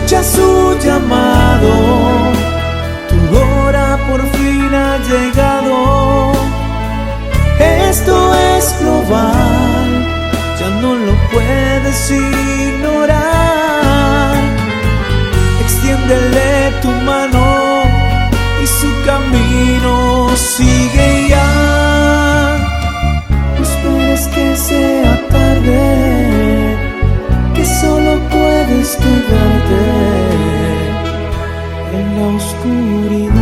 escucha su llamado, tu hora por fin ha llegado. Esto es global, ya no lo puedes ignorar. Extiéndele tu mano y su camino sigue ya. No esperes que sea tarde, que solo puedes quedarte en la oscuridad.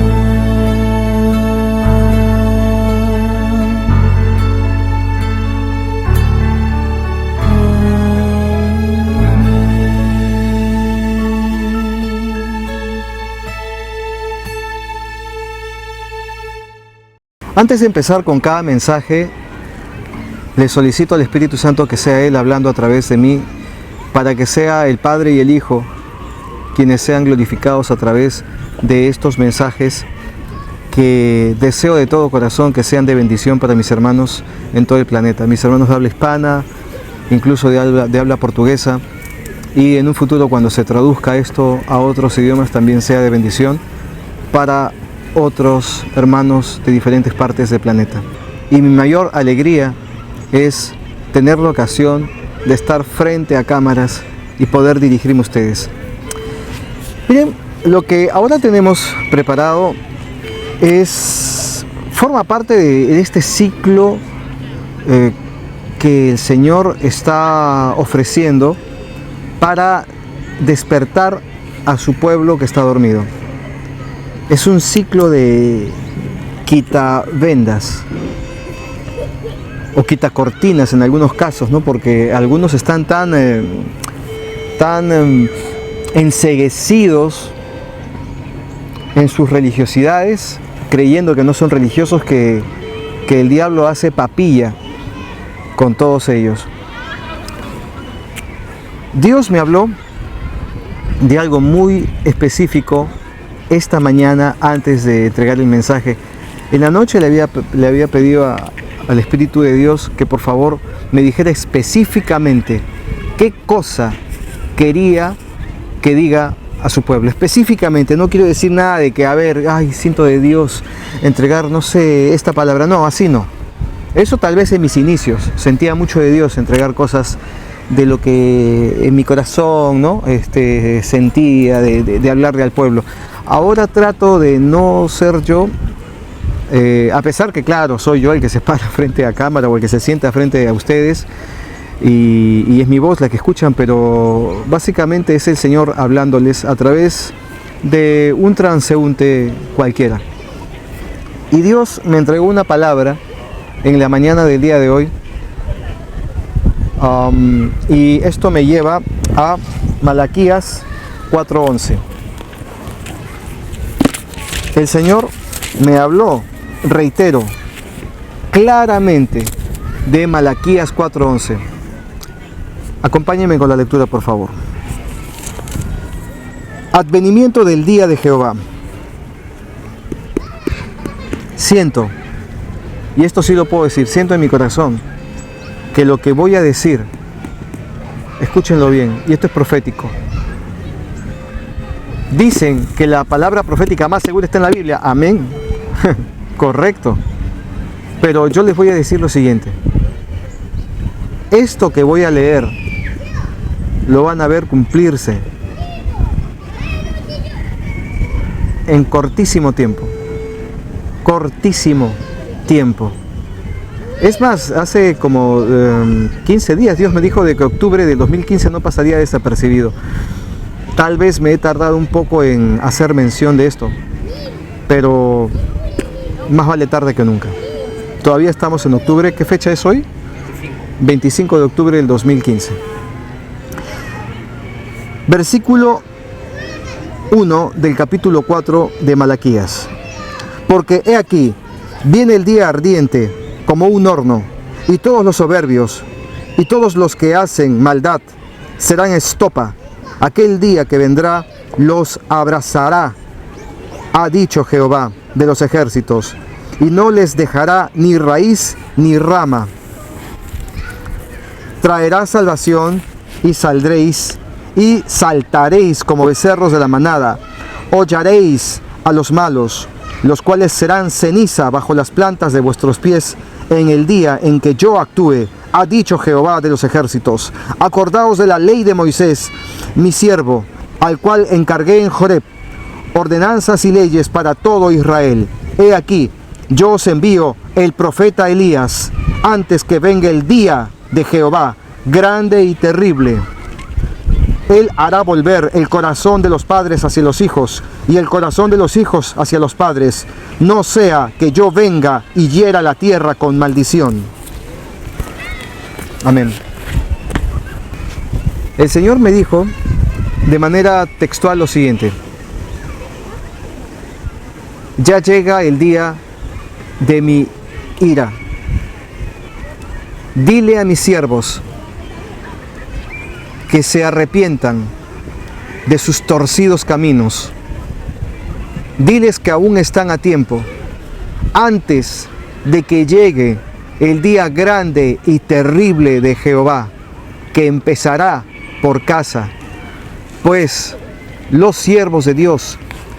Antes de empezar con cada mensaje, le solicito al Espíritu Santo que sea Él hablando a través de mí, para que sea el Padre y el Hijo quienes sean glorificados a través de estos mensajes, que deseo de todo corazón que sean de bendición para mis hermanos en todo el planeta, mis hermanos de habla hispana, incluso de habla portuguesa, y en un futuro, cuando se traduzca esto a otros idiomas, también sea de bendición para otros hermanos de diferentes partes del planeta. Y mi mayor alegría es tener la ocasión de estar frente a cámaras y poder dirigirme a ustedes. Miren, lo que ahora tenemos preparado forma parte de este ciclo que el Señor está ofreciendo para despertar a su pueblo que está dormido. Es un ciclo de quitavendas o quitacortinas en algunos casos, ¿no? Porque algunos están tan enceguecidos en sus religiosidades, creyendo que no son religiosos, que el diablo hace papilla con todos ellos. Dios me habló de algo muy específico esta mañana antes de entregar el mensaje. En la noche le había pedido al Espíritu de Dios que por favor me dijera específicamente qué cosa quería que diga a su pueblo. Específicamente, no quiero decir nada de que, siento de Dios entregar, no sé, esta palabra. No, así no. Eso tal vez en mis inicios, sentía mucho de Dios entregar cosas de lo que en mi corazón, ¿no? Sentía de hablarle al pueblo. Ahora trato de no ser yo, a pesar que claro, soy yo el que se para frente a cámara o el que se sienta frente a ustedes y es mi voz la que escuchan, pero básicamente es el Señor hablándoles a través de un transeúnte cualquiera. Y Dios me entregó una palabra en la mañana del día de hoy, y esto me lleva a Malaquías 4:11. El Señor me habló, reitero, claramente de Malaquías 4:11. Acompáñenme con la lectura, por favor. Advenimiento del día de Jehová. Siento, y esto sí lo puedo decir, siento en mi corazón que lo que voy a decir, escúchenlo bien, y esto es profético. Dicen que la palabra profética más segura está en la Biblia. Amén. Correcto. Pero yo les voy a decir lo siguiente. Esto que voy a leer lo van a ver cumplirse en cortísimo tiempo. Cortísimo tiempo. Es más, hace como 15 días Dios me dijo de que octubre del 2015 no pasaría desapercibido. Tal vez me he tardado un poco en hacer mención de esto, pero más vale tarde que nunca. Todavía estamos en octubre. ¿Qué fecha es hoy? 25 de octubre del 2015. Versículo 1 del capítulo 4 de Malaquías. Porque he aquí, viene el día ardiente como un horno, y todos los soberbios y todos los que hacen maldad serán estopa. Aquel día que vendrá los abrazará, ha dicho Jehová de los ejércitos, y no les dejará ni raíz ni rama. Traerá salvación y saldréis y saltaréis como becerros de la manada. Hollaréis a los malos, los cuales serán ceniza bajo las plantas de vuestros pies en el día en que yo actúe, ha dicho Jehová de los ejércitos. Acordaos de la ley de Moisés, mi siervo, al cual encargué en Joreb, ordenanzas y leyes para todo Israel. He aquí, yo os envío el profeta Elías, antes que venga el día de Jehová, grande y terrible. Él hará volver el corazón de los padres hacia los hijos, y el corazón de los hijos hacia los padres, no sea que yo venga y hiera la tierra con maldición. Amén. El Señor me dijo de manera textual lo siguiente: ya llega el día de mi ira. Dile a mis siervos que se arrepientan de sus torcidos caminos. Diles que aún están a tiempo, antes de que llegue el día grande y terrible de Jehová, que empezará por casa, pues los siervos de Dios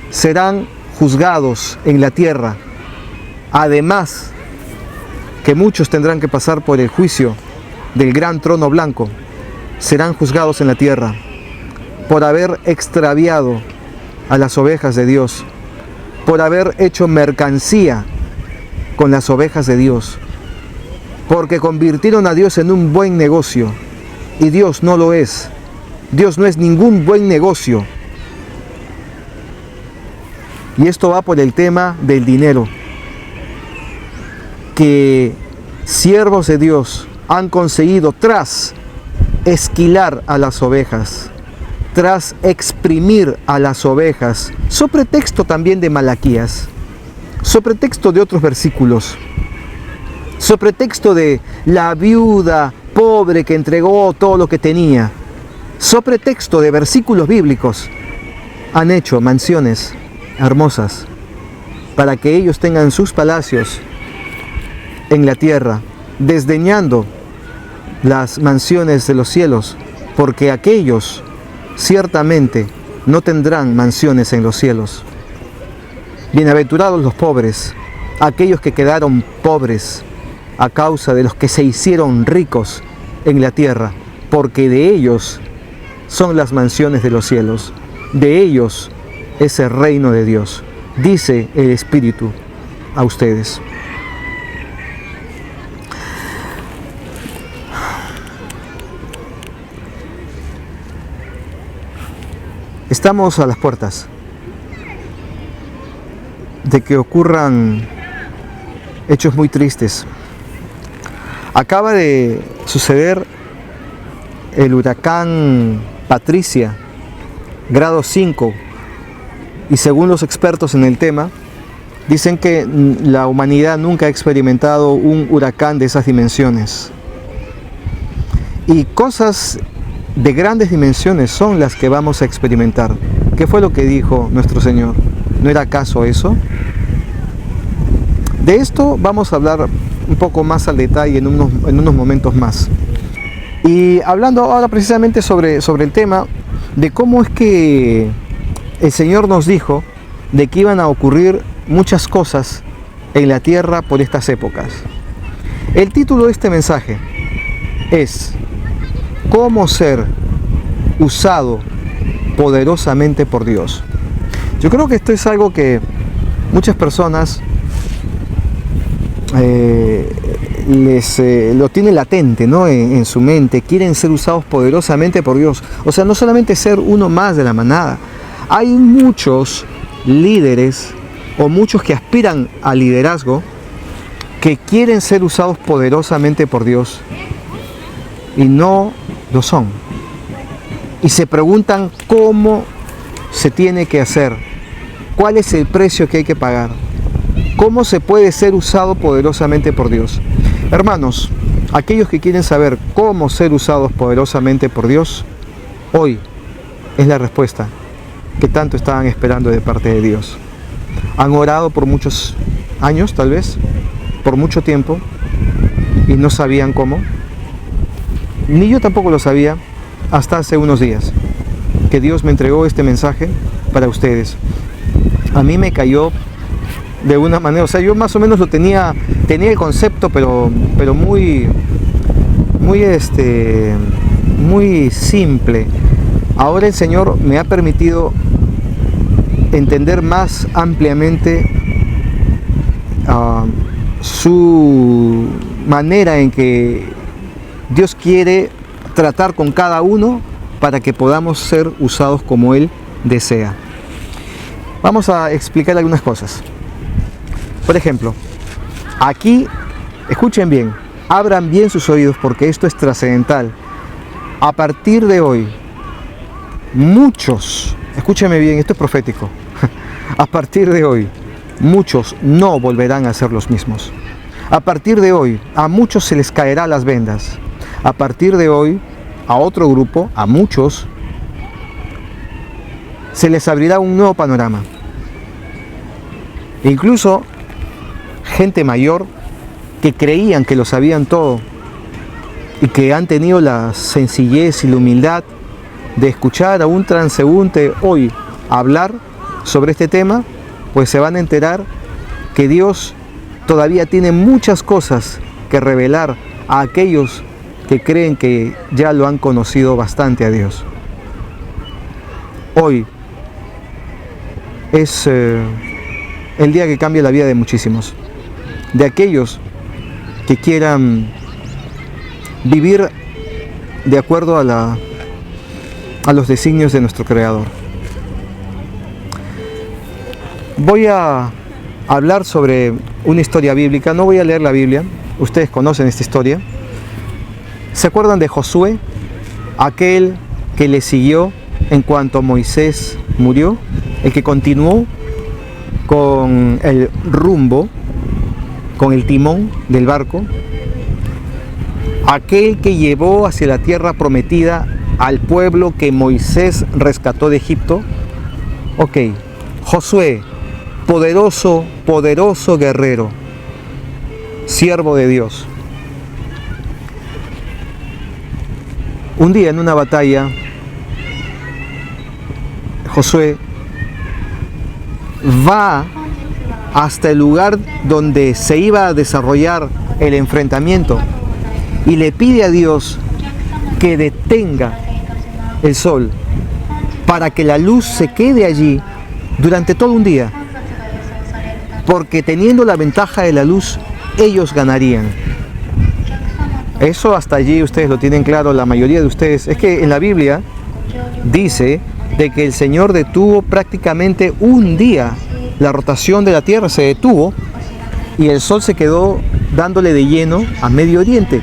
serán juzgados en la tierra. Además, que muchos tendrán que pasar por el juicio del gran trono blanco, serán juzgados en la tierra por haber extraviado a las ovejas de Dios, por haber hecho mercancía con las ovejas de Dios, porque convirtieron a Dios en un buen negocio, y Dios no lo es. Dios no es ningún buen negocio. Y esto va por el tema del dinero, que siervos de Dios han conseguido tras esquilar a las ovejas, tras exprimir a las ovejas, sobre texto también de Malaquías, sobre texto de otros versículos, sobre texto de la viuda pobre que entregó todo lo que tenía, sobre texto de versículos bíblicos, han hecho mansiones hermosas para que ellos tengan sus palacios en la tierra, desdeñando las mansiones de los cielos, porque aquellos ciertamente no tendrán mansiones en los cielos. Bienaventurados los pobres, aquellos que quedaron pobres a causa de los que se hicieron ricos en la tierra, porque de ellos son las mansiones de los cielos, de ellos es el reino de Dios, dice el Espíritu a ustedes. Estamos a las puertas de que ocurran hechos muy tristes. Acaba de suceder el huracán Patricia, grado 5, y según los expertos en el tema, dicen que la humanidad nunca ha experimentado un huracán de esas dimensiones. Y cosas de grandes dimensiones son las que vamos a experimentar. ¿Qué fue lo que dijo nuestro Señor? ¿No era acaso eso? De esto vamos a hablar un poco más al detalle en unos momentos más. Y hablando ahora precisamente sobre el tema de cómo es que el Señor nos dijo de que iban a ocurrir muchas cosas en la tierra por estas épocas. El título de este mensaje es ¿cómo ser usado poderosamente por Dios? Yo creo que esto es algo que muchas personas lo tienen latente, ¿no? en su mente. Quieren ser usados poderosamente por Dios. O sea, no solamente ser uno más de la manada. Hay muchos líderes o muchos que aspiran al liderazgo que quieren ser usados poderosamente por Dios y no lo son. Y se preguntan cómo se tiene que hacer, cuál es el precio que hay que pagar, cómo se puede ser usado poderosamente por Dios. Hermanos, aquellos que quieren saber cómo ser usados poderosamente por Dios, hoy es la respuesta que tanto estaban esperando de parte de Dios. Han orado por muchos años, tal vez, por mucho tiempo, y no sabían cómo. Ni yo tampoco lo sabía hasta hace unos días. que Dios me entregó este mensaje para ustedes. A mí me cayó de una manera, o sea, yo más o menos lo tenía el concepto, pero muy simple. Ahora el Señor me ha permitido entender más ampliamente su manera en que Dios quiere tratar con cada uno para que podamos ser usados como Él desea. Vamos a explicar algunas cosas. Por ejemplo, aquí, escuchen bien, abran bien sus oídos porque esto es trascendental. A partir de hoy, muchos, escúchenme bien, esto es profético. A partir de hoy, muchos no volverán a ser los mismos. A partir de hoy, a muchos se les caerán las vendas. A partir de hoy, a otro grupo, a muchos, se les abrirá un nuevo panorama. Incluso gente mayor que creían que lo sabían todo y que han tenido la sencillez y la humildad de escuchar a un transeúnte hoy hablar sobre este tema, pues se van a enterar que Dios todavía tiene muchas cosas que revelar a aquellos que creen que ya lo han conocido bastante a Dios. Hoy es el día que cambia la vida de muchísimos, de aquellos que quieran vivir de acuerdo a los designios de nuestro Creador. Voy a hablar sobre una historia bíblica, no voy a leer la Biblia, ustedes conocen esta historia. ¿Se acuerdan de Josué? Aquel que le siguió en cuanto Moisés murió, el que continuó con el rumbo, con el timón del barco, aquel que llevó hacia la tierra prometida al pueblo que Moisés rescató de Egipto. Ok, Josué, poderoso guerrero, siervo de Dios. Un día en una batalla, Josué va hasta el lugar donde se iba a desarrollar el enfrentamiento y le pide a Dios que detenga el sol para que la luz se quede allí durante todo un día, porque teniendo la ventaja de la luz, ellos ganarían. Eso hasta allí ustedes lo tienen claro, la mayoría de ustedes. Es que en la Biblia dice de que el Señor detuvo prácticamente un día la rotación de la tierra, se detuvo y el sol se quedó dándole de lleno a Medio Oriente.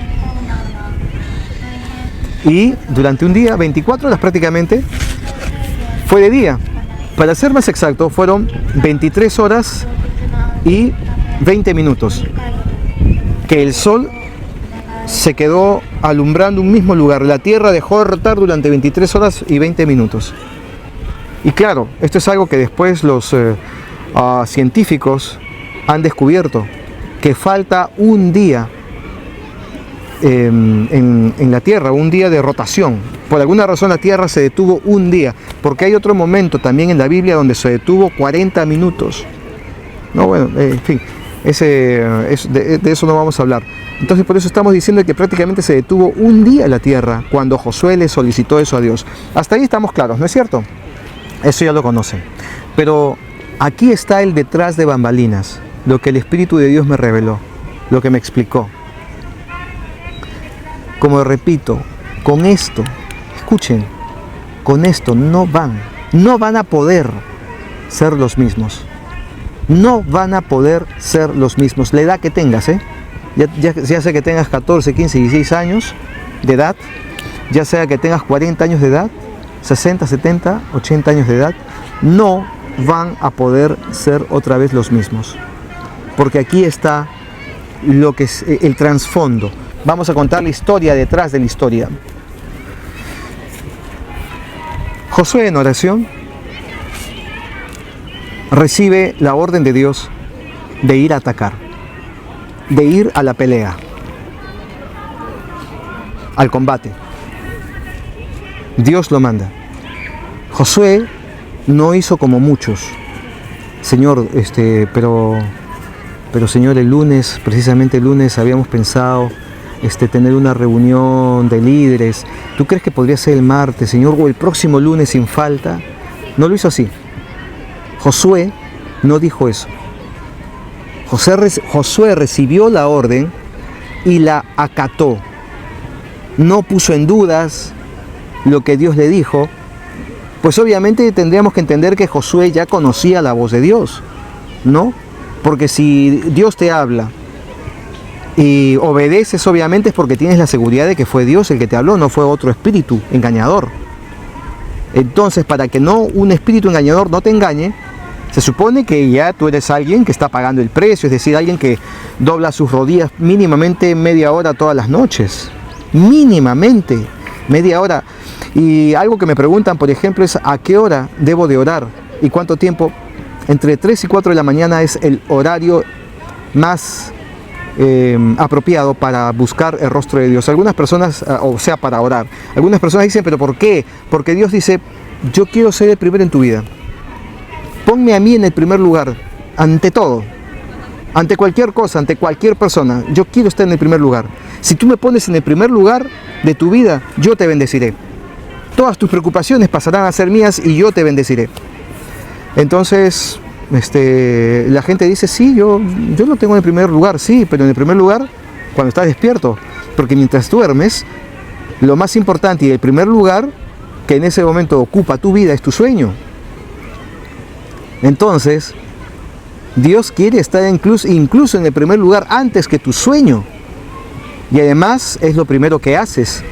Y durante un día, 24 horas prácticamente, fue de día. Para ser más exacto, fueron 23 horas y 20 minutos que el sol se quedó alumbrando un mismo lugar. La tierra dejó de rotar durante 23 horas y 20 minutos. Y claro, esto es algo que después los científicos han descubierto, que falta un día en la Tierra, un día de rotación. Por alguna razón la Tierra se detuvo un día, porque hay otro momento también en la Biblia donde se detuvo 40 minutos. No, bueno, en fin, de eso no vamos a hablar. Entonces por eso estamos diciendo que prácticamente se detuvo un día la Tierra cuando Josué le solicitó eso a Dios. Hasta ahí estamos claros, ¿no es cierto? Eso ya lo conocen. Pero aquí está el detrás de bambalinas, lo que el Espíritu de Dios me reveló, lo que me explicó. Como repito, con esto, escuchen, con esto no van a poder ser los mismos. No van a poder ser los mismos. La edad que tengas, ya sea que tengas 14, 15, 16 años de edad, ya sea que tengas 40 años de edad, 60, 70, 80 años de edad, no van a poder ser otra vez los mismos. Porque aquí está lo que es el trasfondo. Vamos a contar la historia detrás de la historia. Josué en oración recibe la orden de Dios de ir a atacar, de ir a la pelea, al combate. Dios lo manda. Josué no hizo como muchos. Señor, pero Señor, el lunes, precisamente el lunes habíamos pensado tener una reunión de líderes. ¿Tú crees que podría ser el martes, Señor, o el próximo lunes sin falta? No lo hizo así. Josué no dijo eso. Josué recibió la orden y la acató. No puso en dudas lo que Dios le dijo. Pues obviamente tendríamos que entender que Josué ya conocía la voz de Dios, ¿no? Porque si Dios te habla y obedeces, obviamente es porque tienes la seguridad de que fue Dios el que te habló, no fue otro espíritu engañador. Entonces, para que un espíritu engañador no te engañe, se supone que ya tú eres alguien que está pagando el precio, es decir, alguien que dobla sus rodillas mínimamente media hora todas las noches. Mínimamente media hora. Y algo que me preguntan, por ejemplo, es ¿a qué hora debo de orar? ¿Y cuánto tiempo? Entre 3 y 4 de la mañana es el horario más apropiado para buscar el rostro de Dios. Algunas personas, o sea, para orar. Algunas personas dicen, ¿pero por qué? Porque Dios dice, yo quiero ser el primero en tu vida. Ponme a mí en el primer lugar, ante todo. Ante cualquier cosa, ante cualquier persona. Yo quiero estar en el primer lugar. Si tú me pones en el primer lugar de tu vida, yo te bendeciré. Todas tus preocupaciones pasarán a ser mías y yo te bendeciré. Entonces, la gente dice, sí, yo lo tengo en el primer lugar, sí, pero en el primer lugar cuando estás despierto. Porque mientras duermes, lo más importante y el primer lugar que en ese momento ocupa tu vida es tu sueño. Entonces, Dios quiere estar incluso en el primer lugar antes que tu sueño. Y además es lo primero que haces.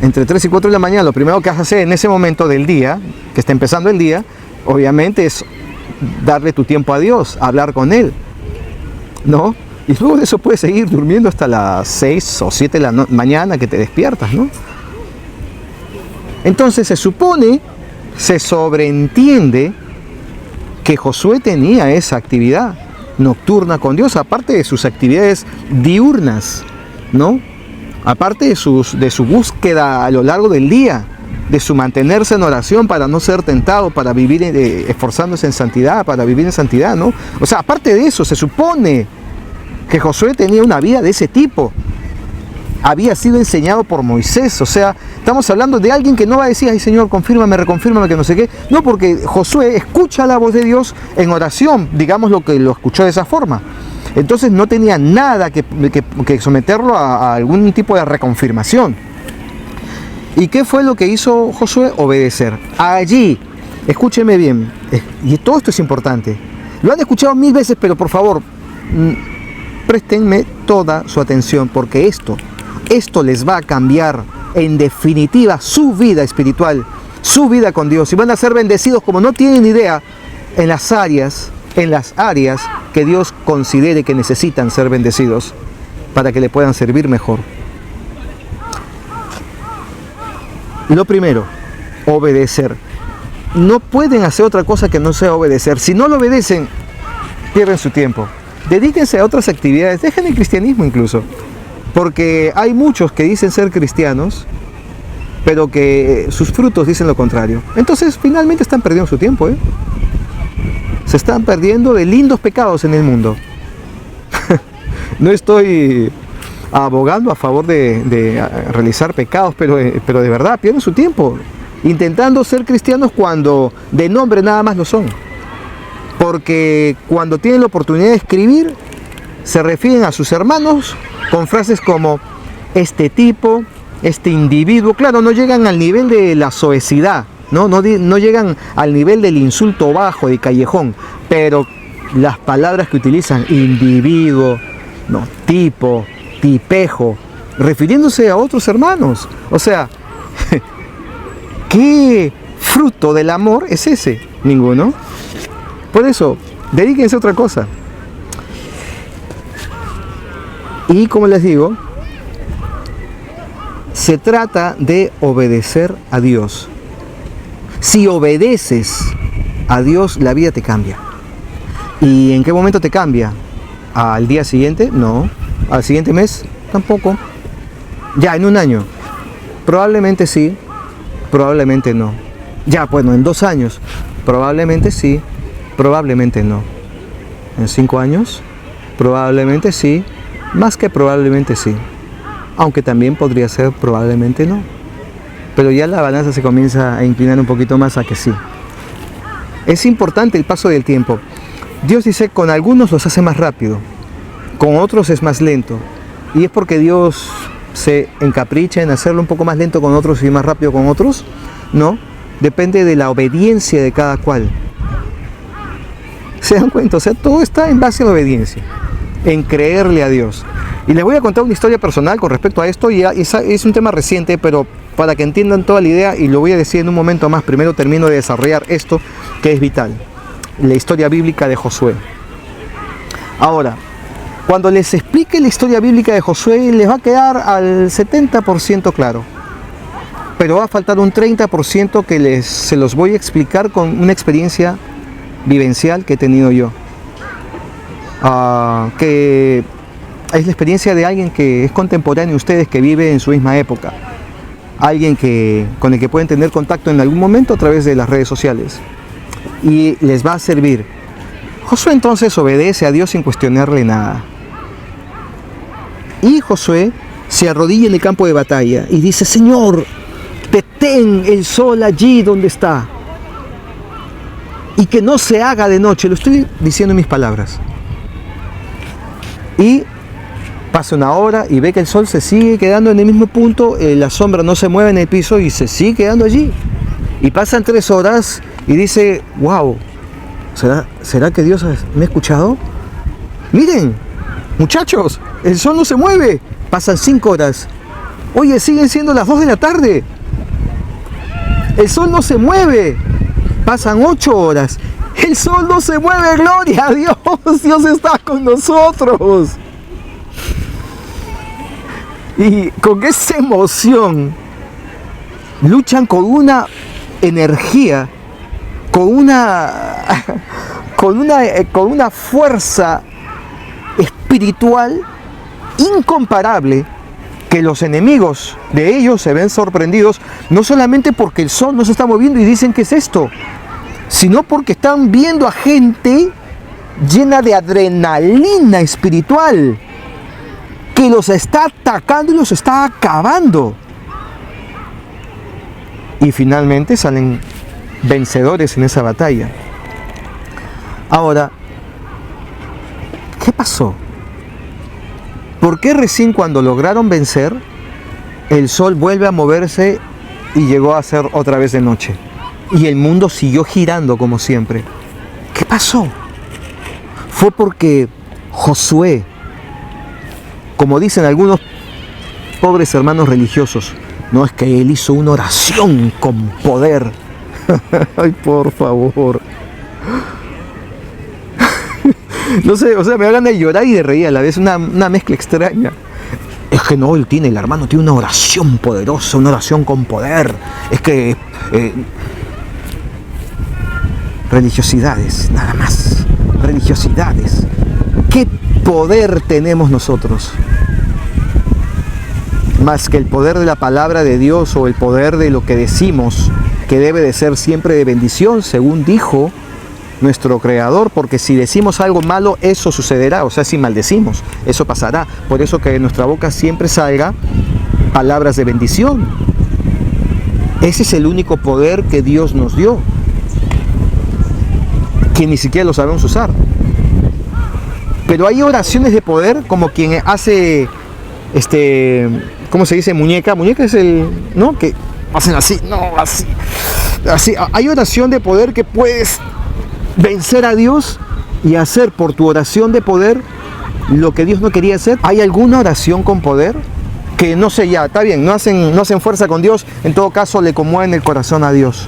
Entre 3 y 4 de la mañana, lo primero que haces en ese momento del día, que está empezando el día, obviamente es darle tu tiempo a Dios, hablar con Él, ¿no? Y luego de eso puedes seguir durmiendo hasta las 6 o 7 de la mañana que te despiertas, ¿no? Entonces se sobreentiende que Josué tenía esa actividad nocturna con Dios, aparte de sus actividades diurnas, ¿no? Aparte de su búsqueda a lo largo del día, de su mantenerse en oración para no ser tentado, para vivir esforzándose en santidad, para vivir en santidad, ¿no? O sea, aparte de eso, se supone que Josué tenía una vida de ese tipo. Había sido enseñado por Moisés, o sea, estamos hablando de alguien que no va a decir, ay Señor, confírmame, reconfírmame, que no sé qué. No, porque Josué escucha la voz de Dios en oración, digamos lo que lo escuchó de esa forma. Entonces no tenía nada que someterlo a algún tipo de reconfirmación. ¿Y qué fue lo que hizo Josué? Obedecer. Allí, escúcheme bien, y todo esto es importante. Lo han escuchado 1000 veces, pero por favor, préstenme toda su atención, porque esto les va a cambiar en definitiva su vida espiritual, su vida con Dios, y van a ser bendecidos como no tienen idea en las áreas que Dios considere que necesitan ser bendecidos para que le puedan servir mejor. Lo primero, obedecer. No pueden hacer otra cosa que no sea obedecer. Si no lo obedecen, pierden su tiempo. Dedíquense a otras actividades, dejen el cristianismo incluso. Porque hay muchos que dicen ser cristianos, pero que sus frutos dicen lo contrario. Entonces finalmente están perdiendo su tiempo, ¿eh? Se están perdiendo de lindos pecados en el mundo. No estoy abogando a favor de realizar pecados, pero de verdad pierden su tiempo intentando ser cristianos cuando de nombre nada más lo son. Porque cuando tienen la oportunidad de escribir, se refieren a sus hermanos con frases como este tipo, este individuo. Claro, no llegan al nivel de la soecidad, no llegan al nivel del insulto bajo, de callejón, pero las palabras que utilizan, individuo, no, tipo, tipejo, refiriéndose a otros hermanos. O sea, ¿qué fruto del amor es ese? Ninguno. Por eso, dedíquense a otra cosa. Y como les digo, se trata de obedecer a Dios. Si obedeces a Dios, la vida te cambia. ¿Y en qué momento te cambia? ¿Al día siguiente? No. ¿Al siguiente mes? Tampoco. ¿Ya en un año? Probablemente sí, probablemente no. Ya, bueno, en 2 años, probablemente sí, probablemente no. En 5 años, probablemente sí, más que probablemente sí. Aunque también podría ser probablemente no. Pero ya la balanza se comienza a inclinar un poquito más a que sí. Es importante el paso del tiempo. Dios dice, con algunos los hace más rápido, con otros es más lento. Y es porque Dios se encapricha en hacerlo un poco más lento con otros y más rápido con otros. No, depende de la obediencia de cada cual. ¿Se dan cuenta? O sea, todo está en base a la obediencia, en creerle a Dios. Y les voy a contar una historia personal con respecto a esto, y es un tema reciente, pero para que entiendan toda la idea, y lo voy a decir en un momento más, primero termino de desarrollar esto que es vital, la historia bíblica de Josué. Ahora, cuando les explique la historia bíblica de Josué, les va a quedar al 70% claro, pero va a faltar un 30% que se los voy a explicar con una experiencia vivencial que he tenido yo, que es la experiencia de alguien que es contemporáneo a ustedes, que vive en su misma época, alguien con el que pueden tener contacto en algún momento a través de las redes sociales, y les va a servir. Josué entonces obedece a Dios sin cuestionarle nada, y Josué se arrodilla en el campo de batalla y dice: Señor, detén el sol allí donde está, y que no se haga de noche. Lo estoy diciendo en mis palabras. Y pasa una hora y ve que el sol se sigue quedando en el mismo punto, la sombra no se mueve en el piso y se sigue quedando allí. Y pasan 3 horas y dice: wow, ¿será que Dios me ha escuchado? Miren, muchachos, el sol no se mueve. Pasan 5 horas. Oye, siguen siendo las 2 de la tarde. El sol no se mueve. Pasan 8 horas. El sol no se mueve, gloria a Dios. Dios está con nosotros. Y con esa emoción luchan con una energía, con una fuerza espiritual incomparable, que los enemigos de ellos se ven sorprendidos, no solamente porque el sol no se está moviendo y dicen: ¿qué es esto?, sino porque están viendo a gente llena de adrenalina espiritual que los está atacando y los está acabando. Y finalmente salen vencedores en esa batalla. Ahora, ¿qué pasó? ¿Por qué recién cuando lograron vencer, el sol vuelve a moverse y llegó a ser otra vez de noche? Y el mundo siguió girando como siempre. ¿Qué pasó? Fue porque Josué, como dicen algunos pobres hermanos religiosos, no, es que él hizo una oración con poder. Ay, por favor. No sé, o sea, me da ganas de llorar y de reír a la vez, una mezcla extraña. Es que no, el hermano tiene una oración poderosa, una oración con poder. Es que religiosidades, nada más. Religiosidades. ¿Qué poder tenemos nosotros? Más que el poder de la palabra de Dios o el poder de lo que decimos, que debe de ser siempre de bendición, según dijo nuestro Creador, porque si decimos algo malo, eso sucederá. O sea, si maldecimos, eso pasará. Por eso que de nuestra boca siempre salga palabras de bendición. Ese es el único poder que Dios nos dio, que ni siquiera lo sabemos usar. Pero hay oraciones de poder, como quien hace, ¿cómo se dice? Muñeca. Muñeca es ¿no? Que hacen así, no, así. Hay oración de poder que puedes vencer a Dios y hacer por tu oración de poder lo que Dios no quería hacer. ¿Hay alguna oración con poder? Que no sé, ya, está bien, no hacen fuerza con Dios, en todo caso le conmueven el corazón a Dios.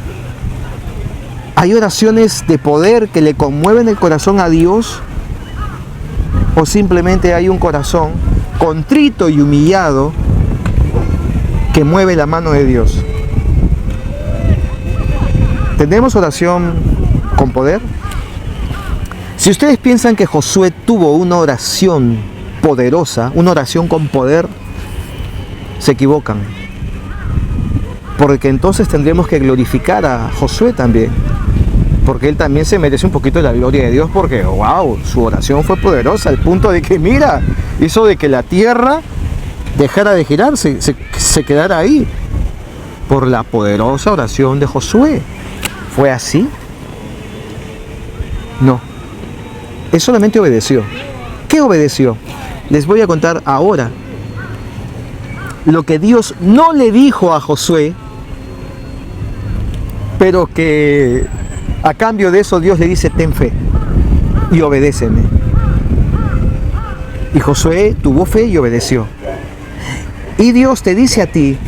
¿Hay oraciones de poder que le conmueven el corazón a Dios? ¿O simplemente hay un corazón contrito y humillado que mueve la mano de Dios? ¿Tenemos oración con poder? Si ustedes piensan que Josué tuvo una oración poderosa, una oración con poder, se equivocan. porque entonces tendremos que glorificar a Josué también, porque él también se merece un poquito de la gloria de Dios, porque wow, su oración fue poderosa al punto de que mira, hizo de que la tierra dejara de girar, se quedara ahí, por la poderosa oración de Josué. ¿Fue así? No, él solamente obedeció. ¿Qué obedeció? Les voy a contar ahora lo que Dios no le dijo a Josué, pero que a cambio de eso Dios le dice: ten fe y obedéceme. Y Josué tuvo fe y obedeció. Y Dios te dice a ti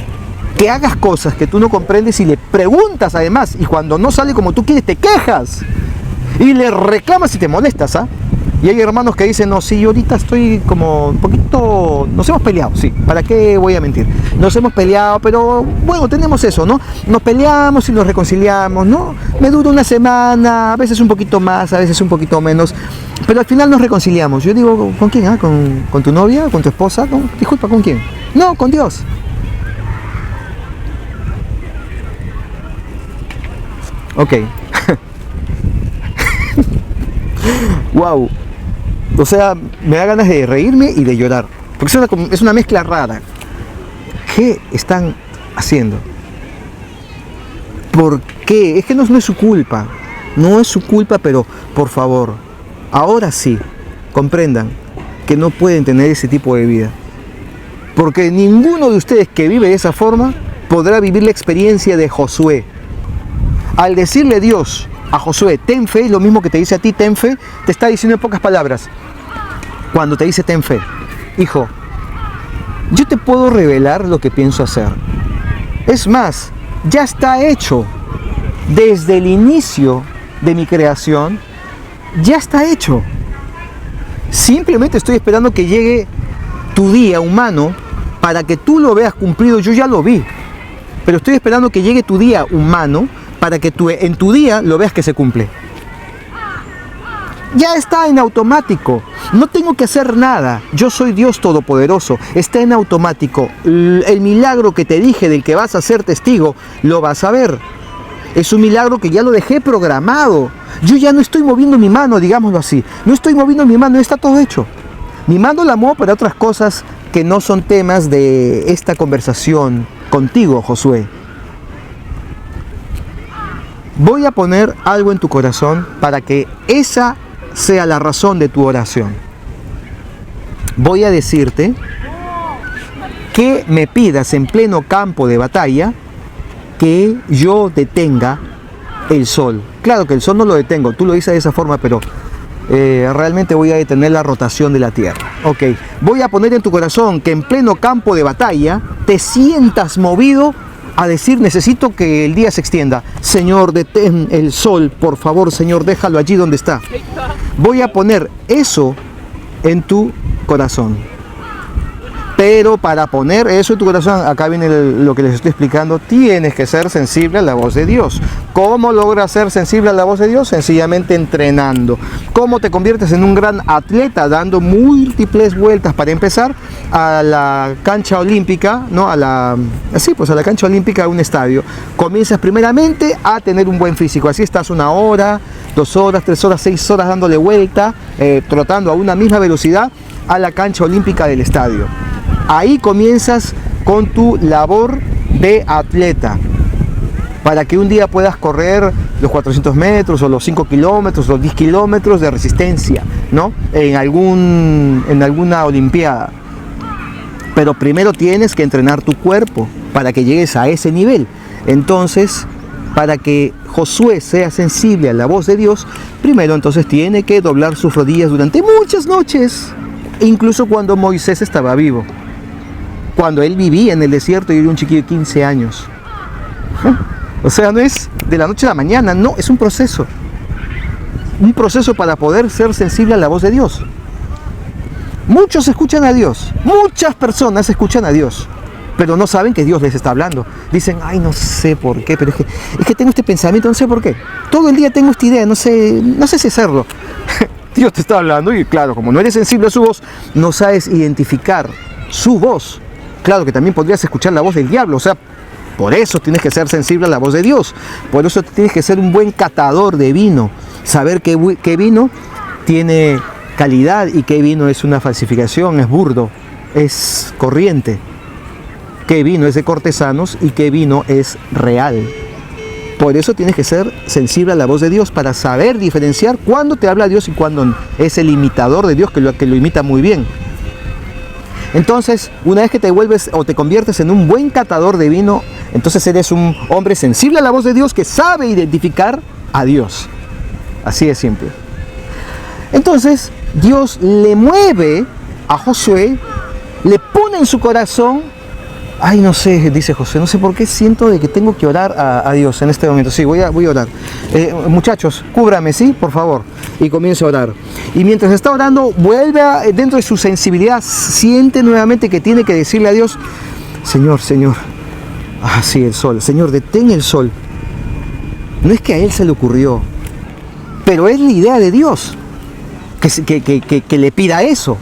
que hagas cosas que tú no comprendes y le preguntas además, y cuando no sale como tú quieres te quejas y le reclamas y te molestas, ¿ah? Y hay hermanos que dicen: no, sí, yo ahorita estoy como un poquito, nos hemos peleado, sí, ¿para qué voy a mentir? Nos hemos peleado, pero bueno, tenemos eso, ¿no? Nos peleamos y nos reconciliamos, ¿no? Me dura una semana, a veces un poquito más, a veces un poquito menos, pero al final nos reconciliamos. Yo digo: ¿con quién? ¿Ah? ¿Con tu novia? ¿Con tu esposa? Disculpa, ¿con quién? No, con Dios. Ok. Wow. O sea, me da ganas de reírme y de llorar, porque es una mezcla rara. ¿Qué están haciendo? ¿Por qué? Es que no es su culpa. No es su culpa, pero por favor, ahora sí, comprendan que no pueden tener ese tipo de vida. Porque ninguno de ustedes que vive de esa forma podrá vivir la experiencia de Josué. Al decirle Dios a Josué: ten fe, lo mismo que te dice a ti: ten fe, te está diciendo en pocas palabras, cuando te dice ten fe: hijo, yo te puedo revelar lo que pienso hacer. Es más, ya está hecho. Desde el inicio de mi creación, ya está hecho. Simplemente estoy esperando que llegue tu día humano para que tú lo veas cumplido. Yo ya lo vi, pero estoy esperando que llegue tu día humano para que tú en tu día lo veas que se cumple. Ya está en automático, no tengo que hacer nada. Yo soy Dios Todopoderoso, está en automático. El milagro que te dije del que vas a ser testigo, lo vas a ver. Es un milagro que ya lo dejé programado. Yo ya no estoy moviendo mi mano, digámoslo así. No estoy moviendo mi mano, está todo hecho. Mi mano la muevo para otras cosas que no son temas de esta conversación contigo, Josué. Voy a poner algo en tu corazón para que esa sea la razón de tu oración. Voy a decirte que me pidas en pleno campo de batalla que yo detenga el sol. Claro que el sol no lo detengo, tú lo dices de esa forma, pero realmente voy a detener la rotación de la Tierra. Ok, voy a poner en tu corazón que en pleno campo de batalla te sientas movido a decir: necesito que el día se extienda. Señor, detén el sol, por favor, Señor, déjalo allí donde está. Voy a poner eso en tu corazón. Pero para poner eso en tu corazón, acá viene lo que les estoy explicando, tienes que ser sensible a la voz de Dios. ¿Cómo logras ser sensible a la voz de Dios? Sencillamente entrenando. ¿Cómo te conviertes en un gran atleta? Dando múltiples vueltas, para empezar, a la cancha olímpica, ¿no? A la cancha olímpica de un estadio. Comienzas primeramente a tener un buen físico. Así estás 1 hora, 2 horas, 3 horas, 6 horas dándole vuelta, trotando a una misma velocidad a la cancha olímpica del estadio. Ahí comienzas con tu labor de atleta, para que un día puedas correr los 400 metros o los 5 kilómetros, los 10 kilómetros de resistencia, ¿no? En alguna olimpiada. Pero primero tienes que entrenar tu cuerpo para que llegues a ese nivel. Entonces, para que Josué sea sensible a la voz de Dios, primero entonces tiene que doblar sus rodillas durante muchas noches, incluso cuando Moisés estaba vivo. Cuando él vivía en el desierto y era un chiquillo de 15 años. O sea, no es de la noche a la mañana, no, es un proceso. Un proceso para poder ser sensible a la voz de Dios. Muchos escuchan a Dios, muchas personas escuchan a Dios, pero no saben que Dios les está hablando. Dicen: ay, no sé por qué, pero es que tengo este pensamiento, no sé por qué. Todo el día tengo esta idea, no sé si hacerlo. Dios te está hablando y claro, como no eres sensible a su voz, no sabes identificar su voz. Claro que también podrías escuchar la voz del diablo, o sea, Por eso tienes que ser sensible a la voz de Dios. Por eso tienes que ser un buen catador de vino. Saber qué vino tiene calidad y qué vino es una falsificación, es burdo, es corriente. Qué vino es de cortesanos y qué vino es real. Por eso tienes que ser sensible a la voz de Dios para saber diferenciar cuándo te habla Dios y cuándo no. Es el imitador de Dios que lo imita muy bien. Entonces, una vez que te vuelves o te conviertes en un buen catador de vino, entonces eres un hombre sensible a la voz de Dios que sabe identificar a Dios. Así de simple. Entonces, Dios le mueve a Josué, le pone en su corazón. Ay, no sé, dice José, no sé por qué siento de que tengo que orar a Dios en este momento. Sí, voy a orar. Muchachos, cúbrame, ¿sí? Por favor. Y comienza a orar. Y mientras está orando, vuelve dentro de su sensibilidad, siente nuevamente que tiene que decirle a Dios, Señor, sí, el sol. Señor, detén el sol. No es que a él se le ocurrió, pero es la idea de Dios que le pida eso.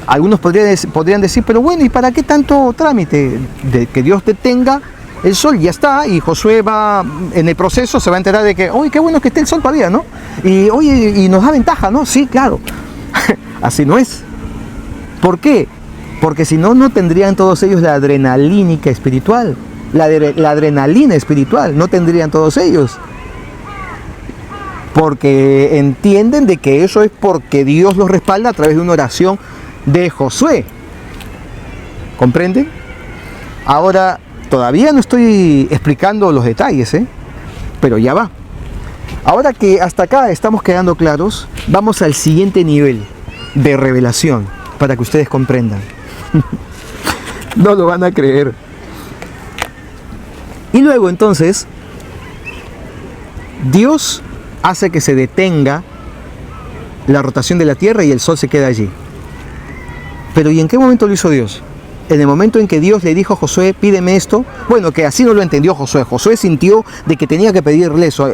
Algunos podrían decir, pero bueno, ¿y para qué tanto trámite? De que Dios detenga el sol, ya está, y Josué va, en el proceso se va a enterar de que, oye, qué bueno que esté el sol todavía, ¿no? Y oye, y nos da ventaja, ¿no? Sí, claro. Así no es. ¿Por qué? Porque si no, no tendrían todos ellos la adrenalínica espiritual. La adrenalina espiritual, no tendrían todos ellos. Porque entienden de que eso es porque Dios los respalda a través de una oración de Josué. ¿Comprenden? Ahora, todavía no estoy explicando los detalles, pero ya va. Ahora que hasta acá estamos quedando claros, vamos al siguiente nivel de revelación para que ustedes comprendan. No lo van a creer. Y luego entonces, Dios hace que se detenga la rotación de la tierra y el sol se queda allí. Pero ¿y en qué momento lo hizo Dios? En el momento en que Dios le dijo a Josué, pídeme esto. Bueno, que así no lo entendió Josué. Josué sintió de que tenía que pedirle eso.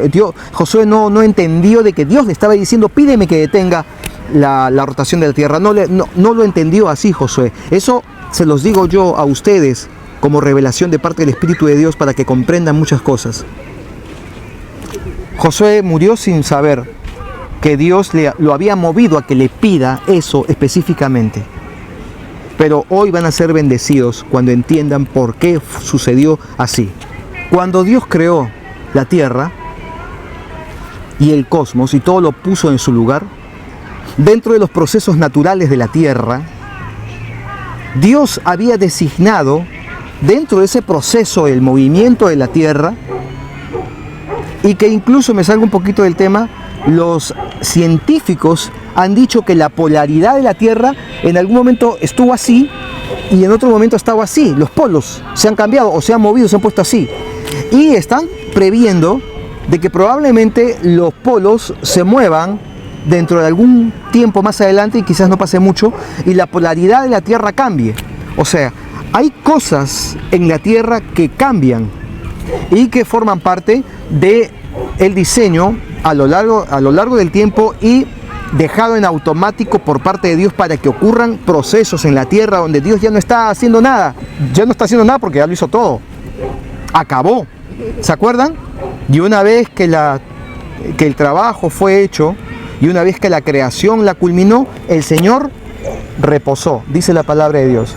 Josué no entendió de que Dios le estaba diciendo, pídeme que detenga la rotación de la tierra. No lo entendió así Josué. Eso se los digo yo a ustedes como revelación de parte del Espíritu de Dios para que comprendan muchas cosas. Josué murió sin saber que Dios lo había movido a que le pida eso específicamente. Pero hoy van a ser bendecidos cuando entiendan por qué sucedió así. Cuando Dios creó la tierra y el cosmos y todo lo puso en su lugar, dentro de los procesos naturales de la tierra, Dios había designado dentro de ese proceso el movimiento de la tierra, y que incluso me salgo un poquito del tema, los científicos han dicho que la polaridad de la Tierra en algún momento estuvo así y en otro momento estaba así. Los polos se han cambiado o se han movido, se han puesto así. Y están previendo de que probablemente los polos se muevan dentro de algún tiempo más adelante y quizás no pase mucho y la polaridad de la Tierra cambie. O sea, hay cosas en la Tierra que cambian y que forman parte del diseño a lo largo del tiempo y dejado en automático por parte de Dios para que ocurran procesos en la tierra donde Dios ya no está haciendo nada. Ya no está haciendo nada porque ya lo hizo todo. Acabó. ¿Se acuerdan? Y una vez que el trabajo fue hecho y una vez que la creación la culminó, el Señor reposó, dice la palabra de Dios.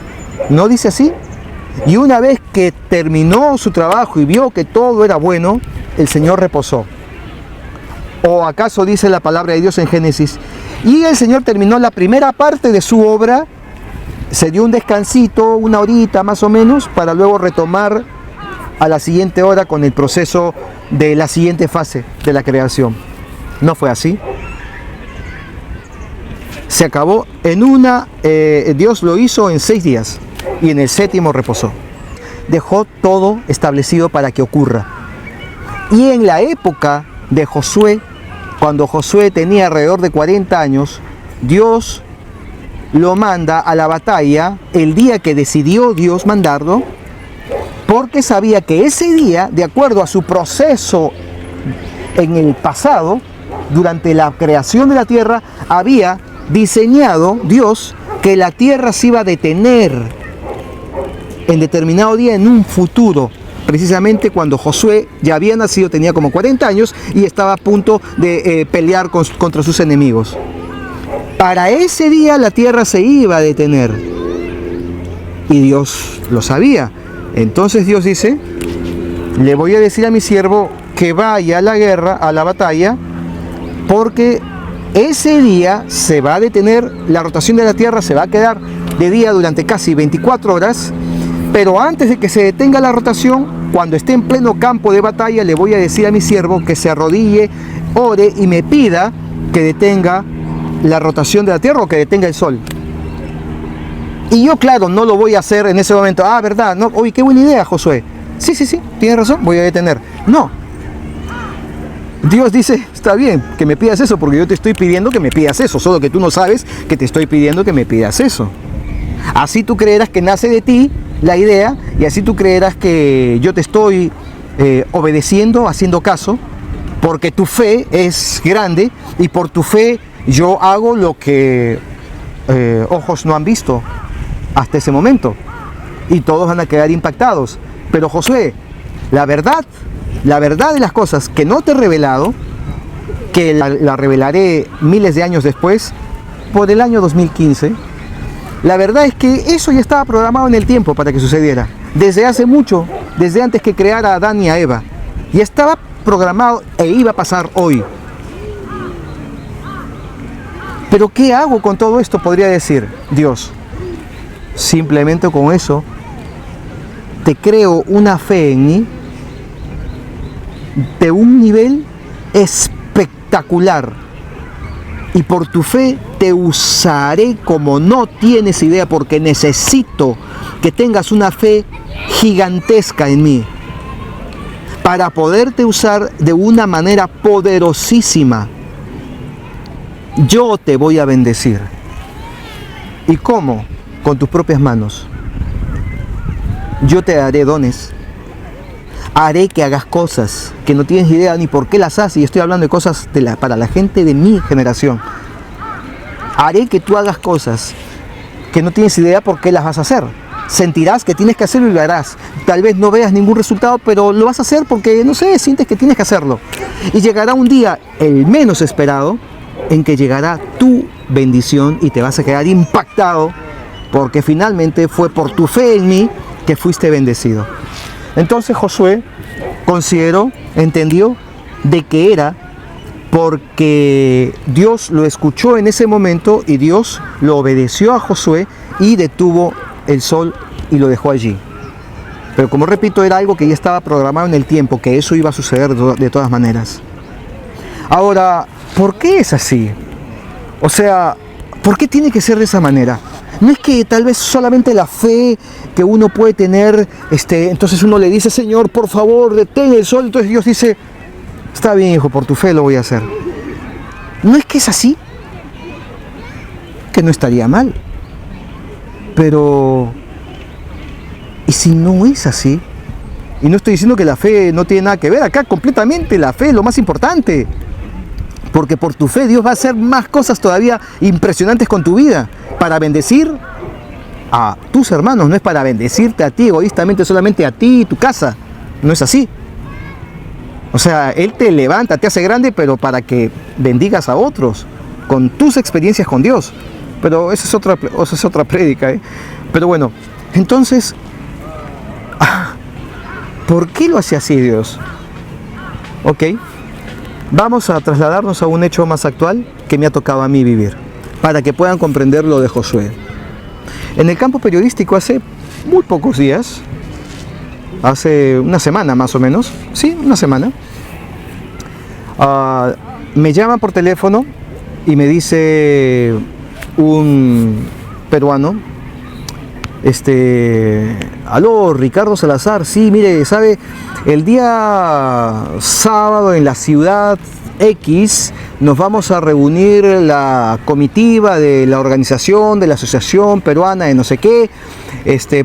¿No dice así? Y una vez que terminó su trabajo y vio que todo era bueno, el Señor reposó. ¿O acaso dice la palabra de Dios en Génesis? Y el Señor terminó la primera parte de su obra, se dio un descansito, una horita más o menos, para luego retomar a la siguiente hora con el proceso de la siguiente fase de la creación. ¿No fue así? Se acabó Dios lo hizo en 6 días y en el 7º reposó. Dejó todo establecido para que ocurra. Y en la época de Josué, cuando Josué tenía alrededor de 40 años, Dios lo manda a la batalla el día que decidió Dios mandarlo, porque sabía que ese día, de acuerdo a su proceso en el pasado, durante la creación de la tierra, había diseñado Dios que la tierra se iba a detener en determinado día en un futuro, precisamente cuando Josué ya había nacido, tenía como 40 años y estaba a punto de pelear contra sus enemigos. Para ese día la tierra se iba a detener y Dios lo sabía. Entonces Dios dice: le voy a decir a mi siervo que vaya a la guerra, a la batalla, porque ese día se va a detener, la rotación de la tierra se va a quedar de día durante casi 24 horas, pero antes de que se detenga la rotación, cuando esté en pleno campo de batalla, le voy a decir a mi siervo que se arrodille, ore y me pida que detenga la rotación de la tierra o que detenga el sol. Y yo, claro, no lo voy a hacer en ese momento. Ah, ¿verdad? No, oye, qué buena idea, Josué. Sí, tienes razón, voy a detener. No. Dios dice: está bien que me pidas eso porque yo te estoy pidiendo que me pidas eso, solo que tú no sabes que te estoy pidiendo que me pidas eso. Así tú creerás que nace de ti la idea y así tú creerás que yo te estoy obedeciendo, haciendo caso, porque tu fe es grande y por tu fe yo hago lo que ojos no han visto hasta ese momento y todos van a quedar impactados. Pero Josué, la verdad de las cosas que no te he revelado, que la revelaré miles de años después, por el año 2015, la verdad es que eso ya estaba programado en el tiempo para que sucediera. Desde hace mucho, desde antes que creara a Adán y a Eva. Y estaba programado e iba a pasar hoy. Pero ¿qué hago con todo esto? Podría decir Dios. Simplemente con eso te creo una fe en mí de un nivel espectacular y por tu fe te usaré como no tienes idea, porque necesito que tengas una fe gigantesca en mí para poderte usar de una manera poderosísima. Yo te voy a bendecir. ¿Y cómo? Con tus propias manos. Yo te daré dones. Haré que hagas cosas que no tienes idea ni por qué las haces. Y estoy hablando de cosas para la gente de mi generación. Haré que tú hagas cosas que no tienes idea por qué las vas a hacer. Sentirás que tienes que hacerlo y lo harás. Tal vez no veas ningún resultado, pero lo vas a hacer porque, no sé, sientes que tienes que hacerlo. Y llegará un día, el menos esperado, en que llegará tu bendición y te vas a quedar impactado porque finalmente fue por tu fe en mí que fuiste bendecido. Entonces Josué entendió de que era porque Dios lo escuchó en ese momento y Dios lo obedeció a Josué y detuvo el sol y lo dejó allí. Pero como repito, era algo que ya estaba programado en el tiempo, que eso iba a suceder de todas maneras. Ahora, ¿por qué es así? O sea, ¿por qué tiene que ser de esa manera? No es que tal vez solamente la fe que uno puede tener, entonces uno le dice: Señor, por favor, detén el sol. Entonces Dios dice: está bien, hijo, por tu fe lo voy a hacer. No es que es así, que no estaría mal. Pero, ¿y si no es así? Y no estoy diciendo que la fe no tiene nada que ver. Acá completamente la fe es lo más importante. Porque por tu fe Dios va a hacer más cosas todavía impresionantes con tu vida. Para bendecir a tus hermanos, no es para bendecirte a ti egoístamente, solamente a ti y tu casa. No es así. O sea, Él te levanta, te hace grande, pero para que bendigas a otros con tus experiencias con Dios. Pero esa es otra prédica, ¿eh? Pero bueno, entonces, ¿por qué lo hace así Dios? Ok, vamos a trasladarnos a un hecho más actual que me ha tocado a mí vivir, para que puedan comprender lo de Josué. En el campo periodístico hace muy pocos días, hace una semana más o menos, sí, una semana, me llaman por teléfono y me dice un peruano, aló, Ricardo Salazar, sí, mire, sabe, el día sábado en la ciudad X nos vamos a reunir la comitiva de la organización, de la Asociación Peruana de no sé qué,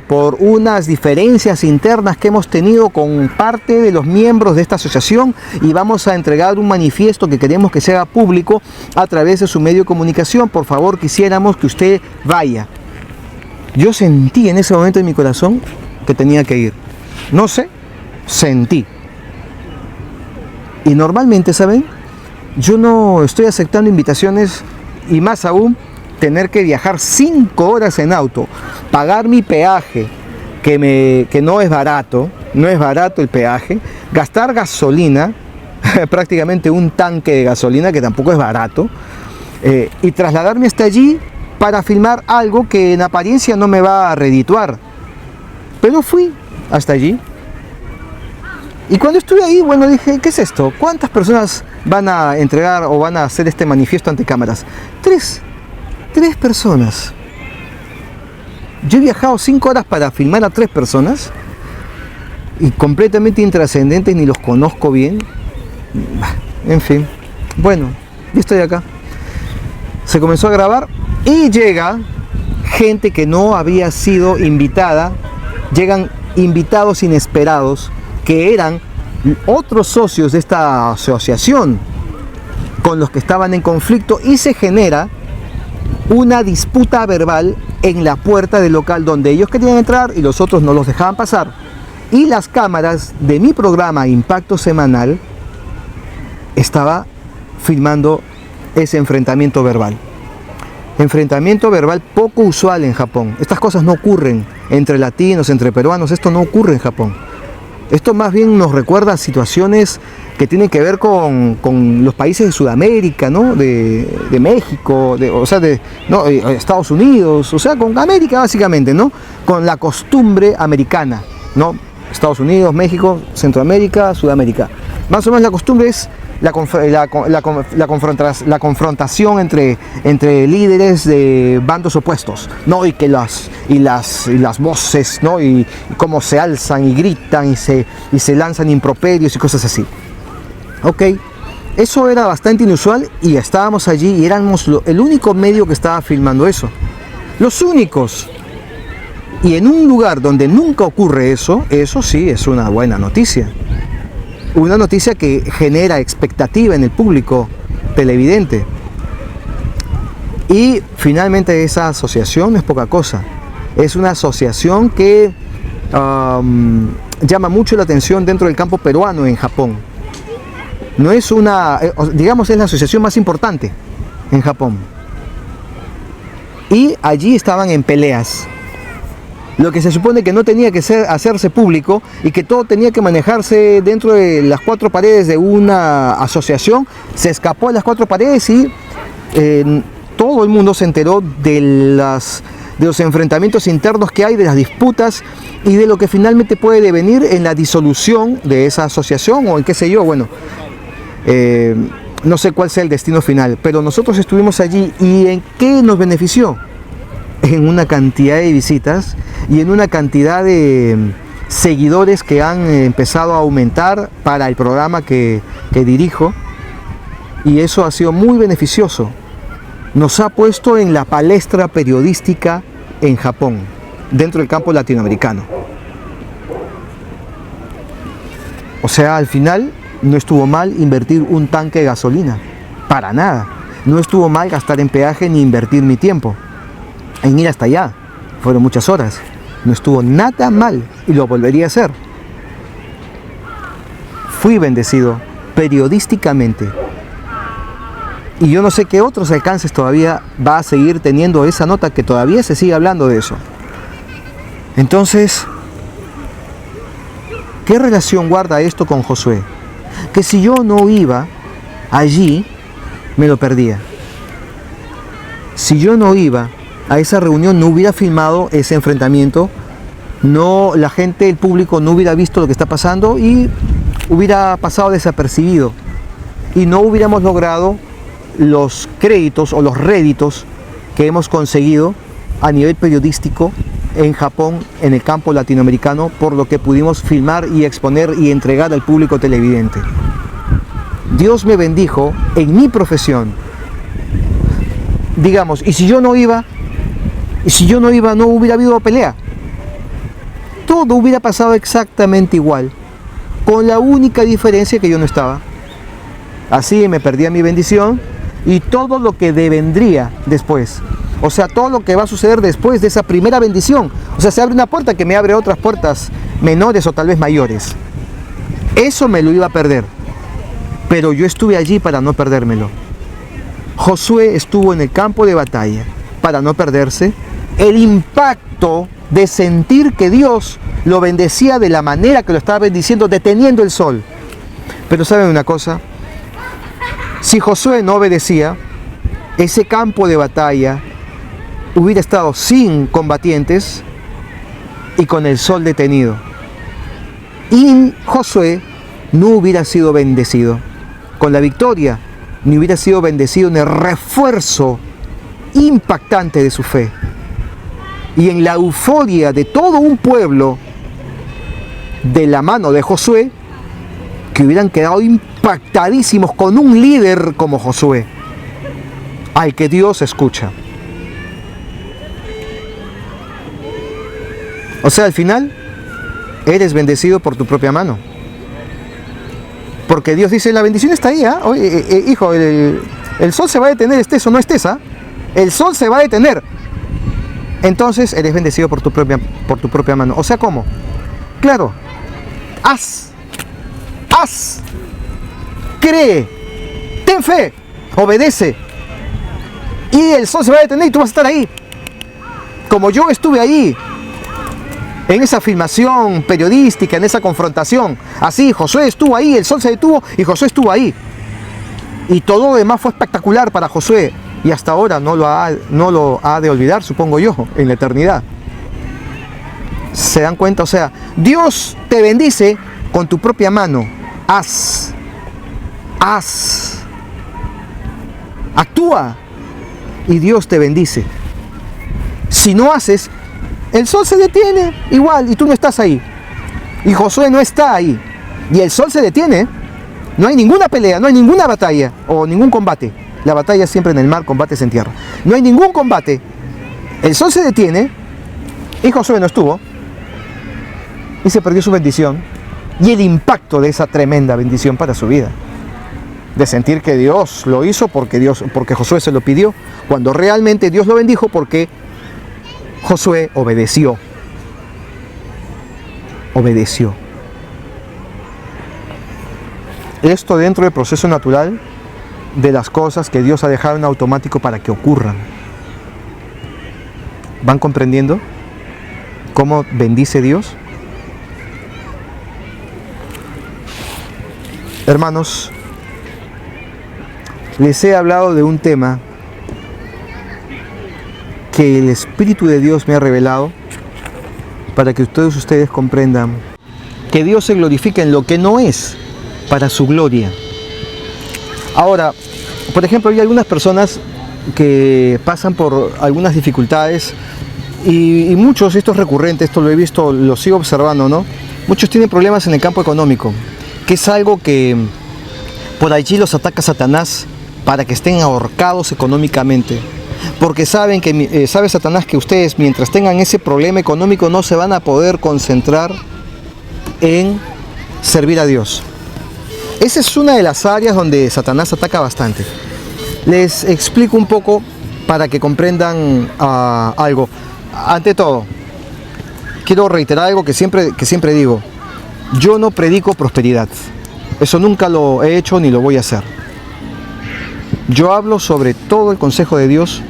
por unas diferencias internas que hemos tenido con parte de los miembros de esta asociación, y vamos a entregar un manifiesto que queremos que sea público a través de su medio de comunicación. Por favor, quisiéramos que usted vaya. Yo sentí en ese momento en mi corazón que tenía que ir. No sé sentí. Y normalmente, ¿saben? Yo no estoy aceptando invitaciones, y más aún tener que viajar 5 horas en auto, pagar mi peaje, que no es barato el peaje, gastar gasolina, prácticamente un tanque de gasolina que tampoco es barato, y trasladarme hasta allí para filmar algo que en apariencia no me va a redituar. Pero fui hasta allí. Y cuando estuve ahí, bueno, dije, ¿qué es esto? ¿Cuántas personas van a entregar o van a hacer este manifiesto ante cámaras? 3 personas. Yo he viajado 5 horas para filmar a 3 personas y completamente intrascendentes, ni los conozco bien. En fin, bueno, yo estoy acá. Se comenzó a grabar y llega gente que no había sido invitada, llegan invitados inesperados que eran otros socios de esta asociación con los que estaban en conflicto, y se genera una disputa verbal en la puerta del local donde ellos querían entrar y los otros no los dejaban pasar. Y las cámaras de mi programa Impacto Semanal estaba filmando ese enfrentamiento verbal. Enfrentamiento verbal poco usual en Japón. Estas cosas no ocurren entre latinos, entre peruanos, esto no ocurre en Japón. Esto más bien nos recuerda a situaciones que tienen que ver con los países de Sudamérica, ¿no? De México, Estados Unidos, o sea, con América básicamente, ¿no? Con la costumbre americana, ¿no? Estados Unidos, México, Centroamérica, Sudamérica. Más o menos la costumbre es la confrontación entre líderes de bandos opuestos, ¿no? Y las voces, ¿no? Y cómo se alzan y gritan y se lanzan improperios y cosas así. Ok, eso era bastante inusual y estábamos allí y éramos el único medio que estaba filmando eso. Los únicos. Y en un lugar donde nunca ocurre eso sí es una buena noticia. Una noticia que genera expectativa en el público televidente. Y finalmente esa asociación no es poca cosa. Es una asociación que llama mucho la atención dentro del campo peruano en Japón. No es digamos, es la asociación más importante en Japón. Y allí estaban en peleas. Lo que se supone que no tenía que hacerse público y que todo tenía que manejarse dentro de las 4 paredes de una asociación, se escapó de las 4 paredes y todo el mundo se enteró de los enfrentamientos internos que hay, de las disputas y de lo que finalmente puede devenir en la disolución de esa asociación o en qué sé yo, bueno, no sé cuál sea el destino final, pero nosotros estuvimos allí y ¿en qué nos benefició? En una cantidad de visitas y en una cantidad de seguidores que han empezado a aumentar para el programa que dirijo, y eso ha sido muy beneficioso. Nos ha puesto en la palestra periodística en Japón, dentro del campo latinoamericano. O sea, al final no estuvo mal invertir un tanque de gasolina, para nada. No estuvo mal gastar en peaje ni invertir mi tiempo en ir hasta allá. Fueron muchas horas. No estuvo nada mal y lo volvería a hacer. Fui bendecido periodísticamente. Y yo no sé qué otros alcances todavía va a seguir teniendo esa nota, que todavía se sigue hablando de eso. Entonces, ¿qué relación guarda esto con Josué? Que si yo no iba allí, me lo perdía. Si yo no iba a esa reunión, no hubiera filmado ese enfrentamiento, la gente, el público no hubiera visto lo que está pasando y hubiera pasado desapercibido y no hubiéramos logrado los créditos o los réditos que hemos conseguido a nivel periodístico en Japón, en el campo latinoamericano, por lo que pudimos filmar y exponer y entregar al público televidente. Dios me bendijo en mi profesión. Digamos, y si yo no iba, no hubiera habido pelea. Todo hubiera pasado exactamente igual, con la única diferencia que yo no estaba. Así me perdía mi bendición y todo lo que devendría después. O sea, todo lo que va a suceder después de esa primera bendición. O sea, se abre una puerta que me abre otras puertas menores o tal vez mayores. Eso me lo iba a perder, pero yo estuve allí para no perdérmelo. Josué estuvo en el campo de batalla para no perderse el impacto de sentir que Dios lo bendecía de la manera que lo estaba bendiciendo, deteniendo el sol. Pero ¿saben una cosa? Si Josué no obedecía, ese campo de batalla hubiera estado sin combatientes y con el sol detenido. Y Josué no hubiera sido bendecido con la victoria, ni hubiera sido bendecido en el refuerzo impactante de su fe. Y en la euforia de todo un pueblo, de la mano de Josué, que hubieran quedado impactadísimos con un líder como Josué, al que Dios escucha. O sea, al final, eres bendecido por tu propia mano. Porque Dios dice, la bendición está ahí, ¿eh? Hijo, el sol se va a detener, estés o no estés, ¿ah? El sol se va a detener. Entonces, eres bendecido por tu propia mano. O sea, ¿cómo? Claro, haz, cree, ten fe, obedece. Y el sol se va a detener y tú vas a estar ahí. Como yo estuve ahí, en esa filmación periodística, en esa confrontación. Así, Josué estuvo ahí, el sol se detuvo y Josué estuvo ahí. Y todo lo demás fue espectacular para Josué. Y hasta ahora no lo ha de olvidar, supongo yo, en la eternidad. ¿Se dan cuenta? O sea, Dios te bendice con tu propia mano. Haz. Actúa. Y Dios te bendice. Si no haces, el sol se detiene igual y tú no estás ahí. Y Josué no está ahí. Y el sol se detiene. No hay ninguna pelea, no hay ninguna batalla o ningún combate. La batalla es siempre en el mar, combates en tierra. No hay ningún combate. El sol se detiene y Josué no estuvo. Y se perdió su bendición y el impacto de esa tremenda bendición para su vida. De sentir que Dios lo hizo porque Josué se lo pidió, cuando realmente Dios lo bendijo porque Josué obedeció. Esto dentro del proceso natural de las cosas que Dios ha dejado en automático para que ocurran. ¿Van comprendiendo cómo bendice Dios? Hermanos, les he hablado de un tema que el Espíritu de Dios me ha revelado para que ustedes comprendan que Dios se glorifica en lo que no es para su gloria. Ahora, por ejemplo, hay algunas personas que pasan por algunas dificultades y muchos, esto es recurrente, esto lo he visto, lo sigo observando, ¿no? Muchos tienen problemas en el campo económico, que es algo que por allí los ataca Satanás para que estén ahorcados económicamente. Porque sabe Satanás que ustedes, mientras tengan ese problema económico, no se van a poder concentrar en servir a Dios. Esa es una de las áreas donde Satanás ataca bastante. Les explico un poco para que comprendan algo. Ante todo, quiero reiterar algo que siempre digo. Yo no predico prosperidad. Eso nunca lo he hecho ni lo voy a hacer. Yo hablo sobre todo el consejo de Dios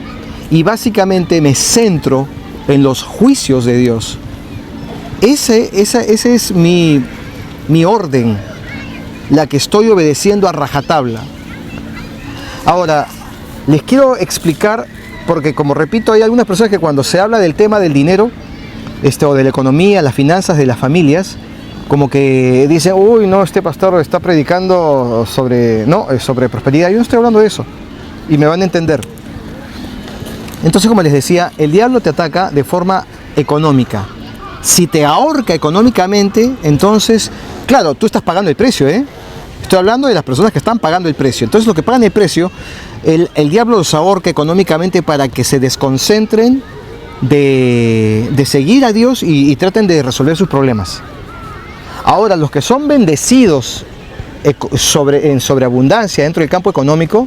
y básicamente me centro en los juicios de Dios. Ese es mi orden, la que estoy obedeciendo a rajatabla. Ahora, les quiero explicar, porque como repito, hay algunas personas que cuando se habla del tema del dinero, o de la economía, las finanzas de las familias, como que dicen, uy, no, este pastor está predicando sobre prosperidad. Yo no estoy hablando de eso, y me van a entender. Entonces, como les decía, el diablo te ataca de forma económica. Si te ahorca económicamente, entonces, claro, tú estás pagando el precio, ¿eh? Estoy hablando de las personas que están pagando el precio. Entonces, los que pagan el precio, el diablo los ahorca económicamente para que se desconcentren de seguir a Dios y traten de resolver sus problemas. Ahora, los que son bendecidos en sobreabundancia dentro del campo económico,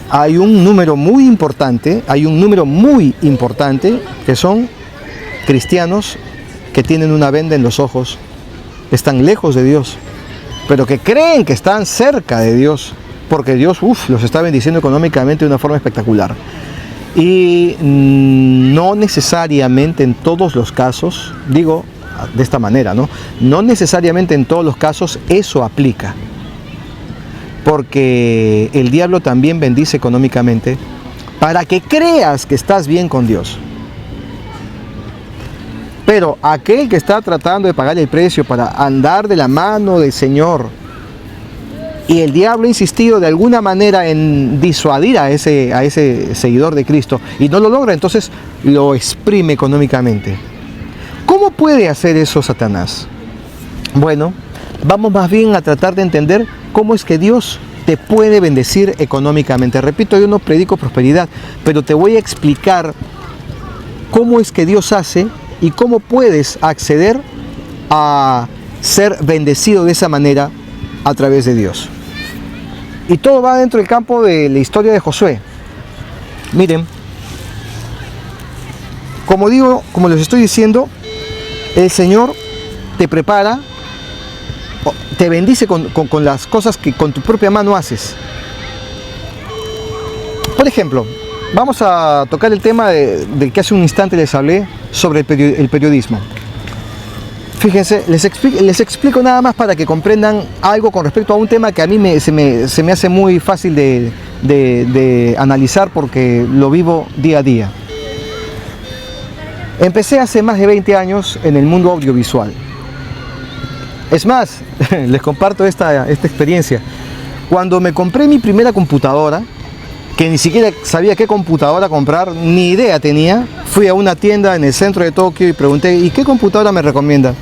hay un número muy importante que son cristianos que tienen una venda en los ojos están lejos de Dios, pero que creen que están cerca de Dios, porque Dios los está bendiciendo económicamente de una forma espectacular. Y no necesariamente en todos los casos, digo de esta manera, no necesariamente en todos los casos eso aplica, porque el diablo también bendice económicamente para que creas que estás bien con Dios. Pero aquel que está tratando de pagar el precio para andar de la mano del Señor, y el diablo ha insistido de alguna manera en disuadir a ese seguidor de Cristo y no lo logra, entonces lo exprime económicamente. ¿Cómo puede hacer eso Satanás? Bueno, vamos más bien a tratar de entender cómo es que Dios te puede bendecir económicamente. Repito, yo no predico prosperidad, pero te voy a explicar cómo es que Dios hace y cómo puedes acceder a ser bendecido de esa manera a través de Dios. Y todo va dentro del campo de la historia de Josué. Miren, como les estoy diciendo, el Señor te prepara, te bendice con las cosas que con tu propia mano haces. Por ejemplo, vamos a tocar el tema del que hace un instante les hablé sobre el periodismo. Fíjense, les explico nada más para que comprendan algo con respecto a un tema que a mí se me hace muy fácil de analizar porque lo vivo día a día. Empecé hace más de 20 años en el mundo audiovisual. Es más, les comparto esta experiencia. Cuando me compré mi primera computadora, que ni siquiera sabía qué computadora comprar, ni idea tenía, fui a una tienda en el centro de Tokio y pregunté, ¿y qué computadora me recomienda?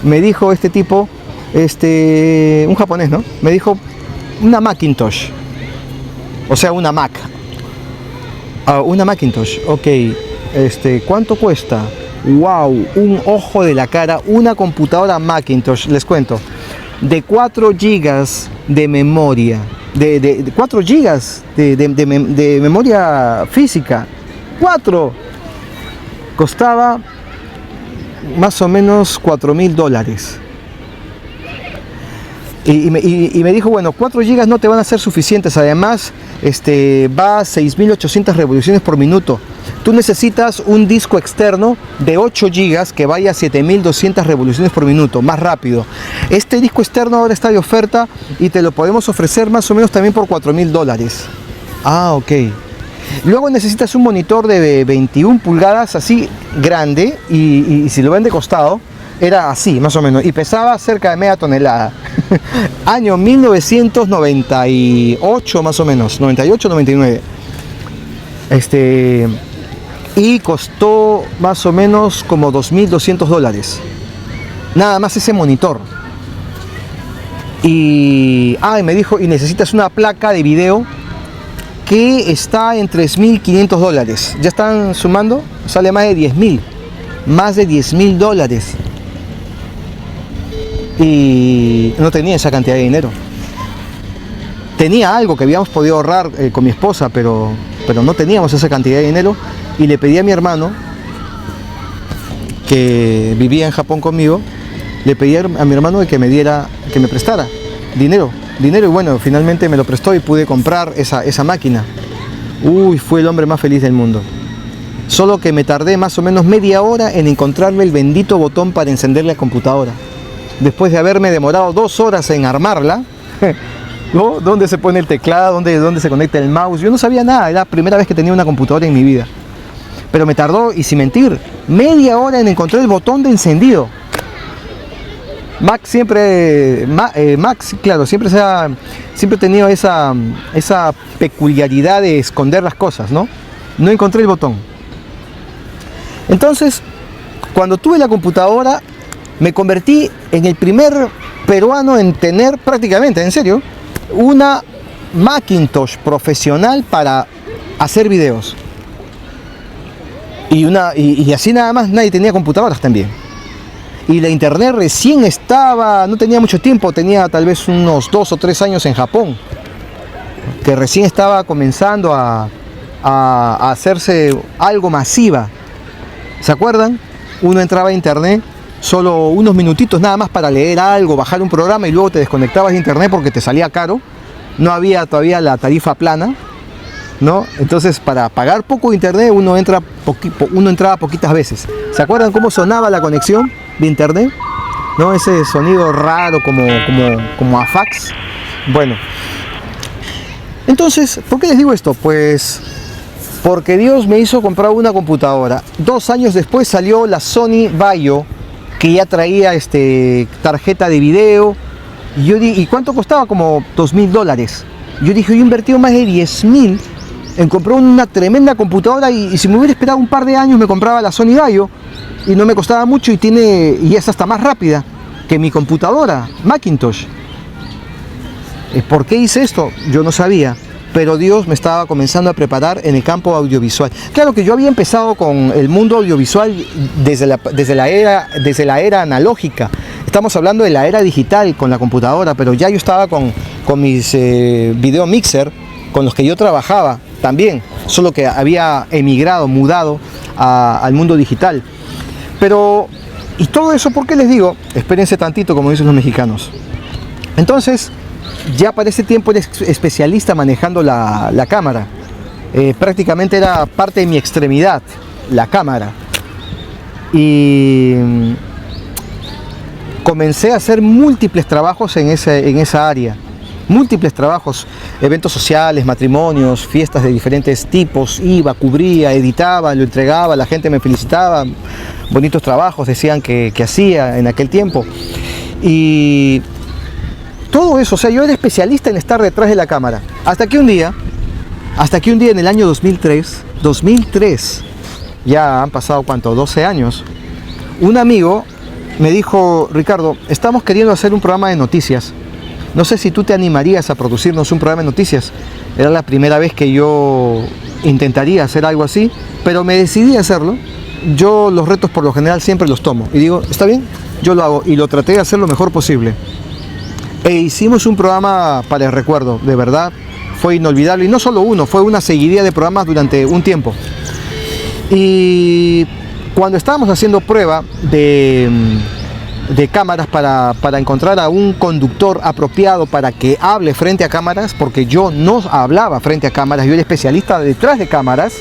Me dijo este tipo, un japonés, ¿no? Me dijo, una Macintosh, o sea, una Mac. Una Macintosh, ok. ¿Cuánto cuesta? Wow, un ojo de la cara, una computadora Macintosh, les cuento, de 4 GB de memoria, de 4 GB de memoria física, 4, costaba más o menos $4,000. Y me dijo, bueno, 4 GB no te van a ser suficientes, además va a 6.800 revoluciones por minuto. Tú necesitas un disco externo de 8 GB que vaya a 7.200 revoluciones por minuto, más rápido. Este disco externo ahora está de oferta y te lo podemos ofrecer más o menos también por $4,000. Ah, ok. Luego necesitas un monitor de 21 pulgadas así grande y si lo ven de costado, era así más o menos y pesaba cerca de media tonelada. Año 1998 más o menos, 98, 99. Y costó más o menos como $2.200. Nada más ese monitor. Y me dijo, y necesitas una placa de video que está en $3.500. Ya están sumando, sale más de 10.000. Más de $10.000. Y no tenía esa cantidad de dinero. Tenía algo que habíamos podido ahorrar con mi esposa, pero no teníamos esa cantidad de dinero. Y le pedí a mi hermano, que vivía en Japón conmigo, le pedí a mi hermano que me prestara dinero, y bueno, finalmente me lo prestó y pude comprar esa máquina. Fue el hombre más feliz del mundo. Solo que me tardé más o menos media hora en encontrarle el bendito botón para encender la computadora. Después de haberme demorado 2 horas en armarla, ¿no? ¿Dónde se pone el teclado? ¿Dónde se conecta el mouse? Yo no sabía nada, era la primera vez que tenía una computadora en mi vida. Pero me tardó, y sin mentir, media hora en encontrar el botón de encendido. Max siempre ha tenido esa peculiaridad de esconder las cosas, ¿no? No encontré el botón. Entonces, cuando tuve la computadora, me convertí en el primer peruano en tener prácticamente, en serio, una Macintosh profesional para hacer videos. Y así nada más, nadie tenía computadoras también. Y la internet recién no tenía mucho tiempo, tenía tal vez unos 2 o 3 años en Japón, que recién estaba comenzando a hacerse algo masiva. ¿Se acuerdan? Uno entraba a internet solo unos minutitos nada más para leer algo, bajar un programa y luego te desconectabas de internet porque te salía caro. No había todavía la tarifa plana, ¿no? Entonces, para pagar poco internet uno entraba poquitas veces. ¿Se acuerdan cómo sonaba la conexión de internet? ¿No? Ese sonido raro como a fax. Bueno, entonces, ¿por qué les digo esto? Pues porque Dios me hizo comprar una computadora. 2 años después salió la Sony Vaio, que ya traía tarjeta de video. ¿Y cuánto costaba? Como $2.000. Yo dije, yo he invertido más de 10.000 en comprar una tremenda computadora y si me hubiera esperado un par de años me compraba la Sony Vaio y no me costaba mucho y es hasta más rápida que mi computadora Macintosh. ¿Por qué hice esto? Yo no sabía, pero Dios me estaba comenzando a preparar en el campo audiovisual. Claro que yo había empezado con el mundo audiovisual desde la era analógica. Estamos hablando de la era digital con la computadora, pero ya yo estaba con mis video mixer con los que yo trabajaba también, solo que había mudado al mundo digital. Pero, y todo eso, ¿por qué les digo? Espérense tantito, como dicen los mexicanos. Entonces, ya para ese tiempo era especialista manejando la cámara. Prácticamente era parte de mi extremidad, la cámara. Y comencé a hacer múltiples trabajos en esa área. Múltiples trabajos, eventos sociales, matrimonios, fiestas de diferentes tipos. Iba, cubría, editaba, lo entregaba, la gente me felicitaba. Bonitos trabajos decían que hacía en aquel tiempo. Y todo eso, o sea, yo era especialista en estar detrás de la cámara. Hasta que un día en el año 2003, ya han pasado, ¿cuánto? 12 años, un amigo me dijo, Ricardo, estamos queriendo hacer un programa de noticias. No sé si tú te animarías a producirnos un programa de noticias. Era la primera vez que yo intentaría hacer algo así, pero me decidí a hacerlo. Yo los retos por lo general siempre los tomo. Y digo, está bien, yo lo hago. Y lo traté de hacer lo mejor posible. E hicimos un programa para el recuerdo, de verdad. Fue inolvidable. Y no solo uno, fue una seguidilla de programas durante un tiempo. Y cuando estábamos haciendo prueba de cámaras para encontrar a un conductor apropiado para que hable frente a cámaras, porque yo no hablaba frente a cámaras, yo era especialista detrás de cámaras.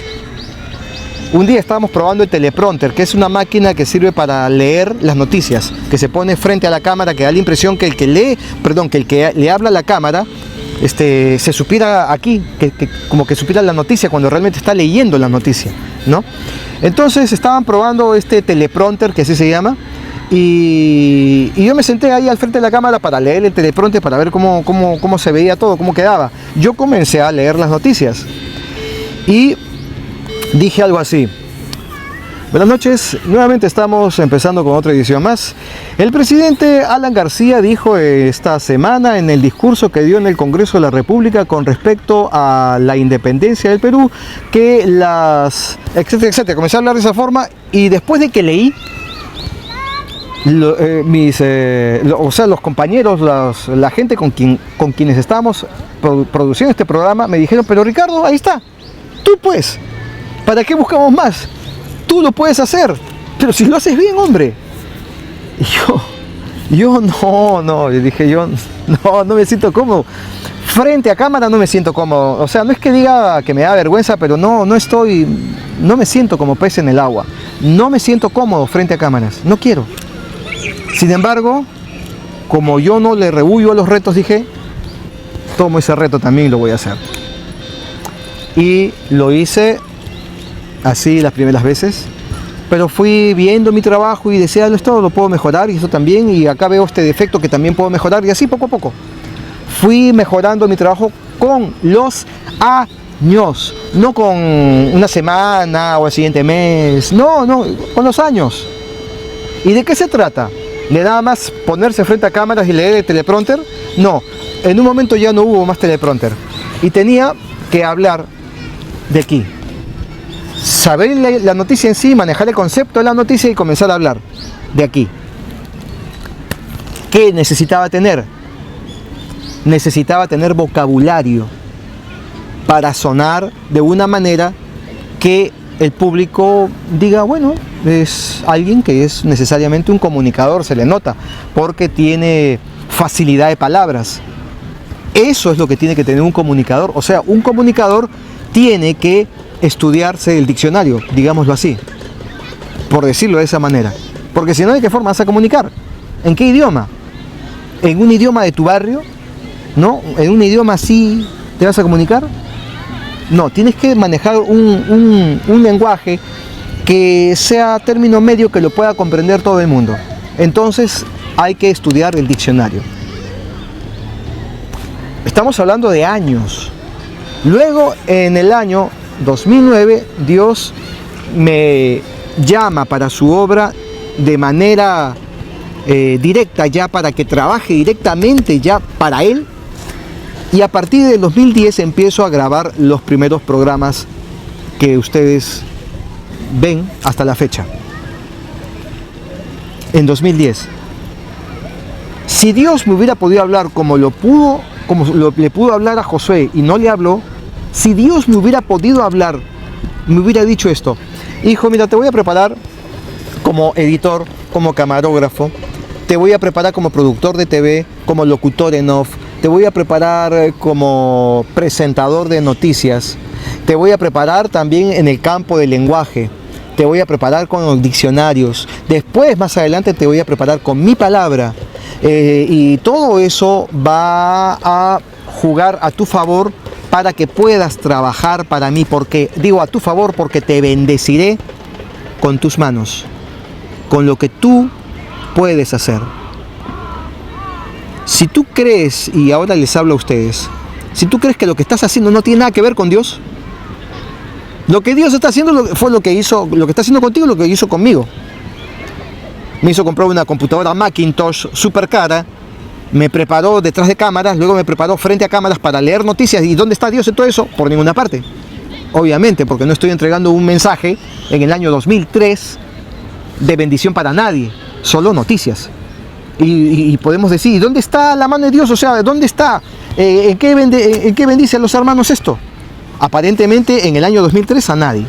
Un día estábamos probando el teleprompter, que es una máquina que sirve para leer las noticias, que se pone frente a la cámara, que da la impresión que el que le habla a la cámara se supiera aquí, como que supiera la noticia cuando realmente está leyendo la noticia, ¿no? Entonces estaban probando este teleprompter, que así se llama, y yo me senté ahí al frente de la cámara para leer el teleprompter, para ver cómo se veía todo, cómo quedaba. Yo comencé a leer las noticias y dije algo así: buenas noches, nuevamente estamos empezando con otra edición más. El presidente Alan García dijo esta semana en el discurso que dio en el Congreso de la República con respecto a la independencia del Perú, que etcétera, etcétera. Comencé a hablar de esa forma y después de que leí, los compañeros, la gente con quienes estábamos produciendo este programa me dijeron, pero Ricardo, ahí está, tú pues, ¿para qué buscamos más? Tú lo puedes hacer, pero si lo haces bien, hombre. Y yo no me siento cómodo. Frente a cámara no me siento cómodo. O sea, no es que diga que me da vergüenza, pero no me siento como pez en el agua. No me siento cómodo frente a cámaras, no quiero. Sin embargo, como yo no le rehuyo a los retos, dije, tomo ese reto también y lo voy a hacer. Y lo hice así las primeras veces, pero fui viendo mi trabajo y decía, esto lo puedo mejorar y eso también, y acá veo este defecto que también puedo mejorar, y así poco a poco fui mejorando mi trabajo con los años, no con una semana o el siguiente mes, no, con los años. ¿Y de qué se trata? ¿De nada más ponerse frente a cámaras y leer el teleprompter? No, en un momento ya no hubo más teleprompter y tenía que hablar de aquí. Saber la noticia en sí, manejar el concepto de la noticia y comenzar a hablar de aquí. ¿Qué necesitaba tener? Necesitaba tener vocabulario para sonar de una manera que el público diga, bueno, es alguien que es necesariamente un comunicador, se le nota, porque tiene facilidad de palabras. Eso es lo que tiene que tener un comunicador. O sea, un comunicador tiene que estudiarse el diccionario, digámoslo así, por decirlo de esa manera. Porque si no, ¿de qué forma vas a comunicar? ¿En qué idioma? ¿En un idioma de tu barrio? ¿No? ¿En un idioma así te vas a comunicar? No, tienes que manejar un lenguaje que sea término medio, que lo pueda comprender todo el mundo. Entonces hay que estudiar el diccionario. Estamos hablando de años. Luego, en el año 2009, Dios me llama para su obra de manera directa, ya para que trabaje directamente ya para Él. Y a partir del 2010 empiezo a grabar los primeros programas que ustedes ven hasta la fecha. En 2010. Si Dios me hubiera podido hablar como le pudo hablar a Josué y no le habló, si Dios me hubiera podido hablar, me hubiera dicho esto: hijo, mira, te voy a preparar como editor, como camarógrafo, te voy a preparar como productor de TV, como locutor en off, te voy a preparar como presentador de noticias, te voy a preparar también en el campo del lenguaje, te voy a preparar con los diccionarios, después más adelante te voy a preparar con mi palabra, y todo eso va a jugar a tu favor para que puedas trabajar para mí. Porque digo a tu favor, porque te bendeciré con tus manos, con lo que tú puedes hacer. Si tú crees, y ahora les hablo a ustedes, si tú crees que lo que estás haciendo no tiene nada que ver con Dios, lo que Dios está haciendo fue lo que está haciendo contigo, lo que hizo conmigo. Me hizo comprar una computadora Macintosh súper cara, me preparó detrás de cámaras, luego me preparó frente a cámaras para leer noticias. ¿Y dónde está Dios en todo eso? Por ninguna parte. Obviamente, porque no estoy entregando un mensaje en el año 2003 de bendición para nadie, solo noticias. Y podemos decir, ¿dónde está la mano de Dios? O sea, ¿dónde está? ¿En qué bendice a los hermanos esto? Aparentemente en el año 2003 a nadie.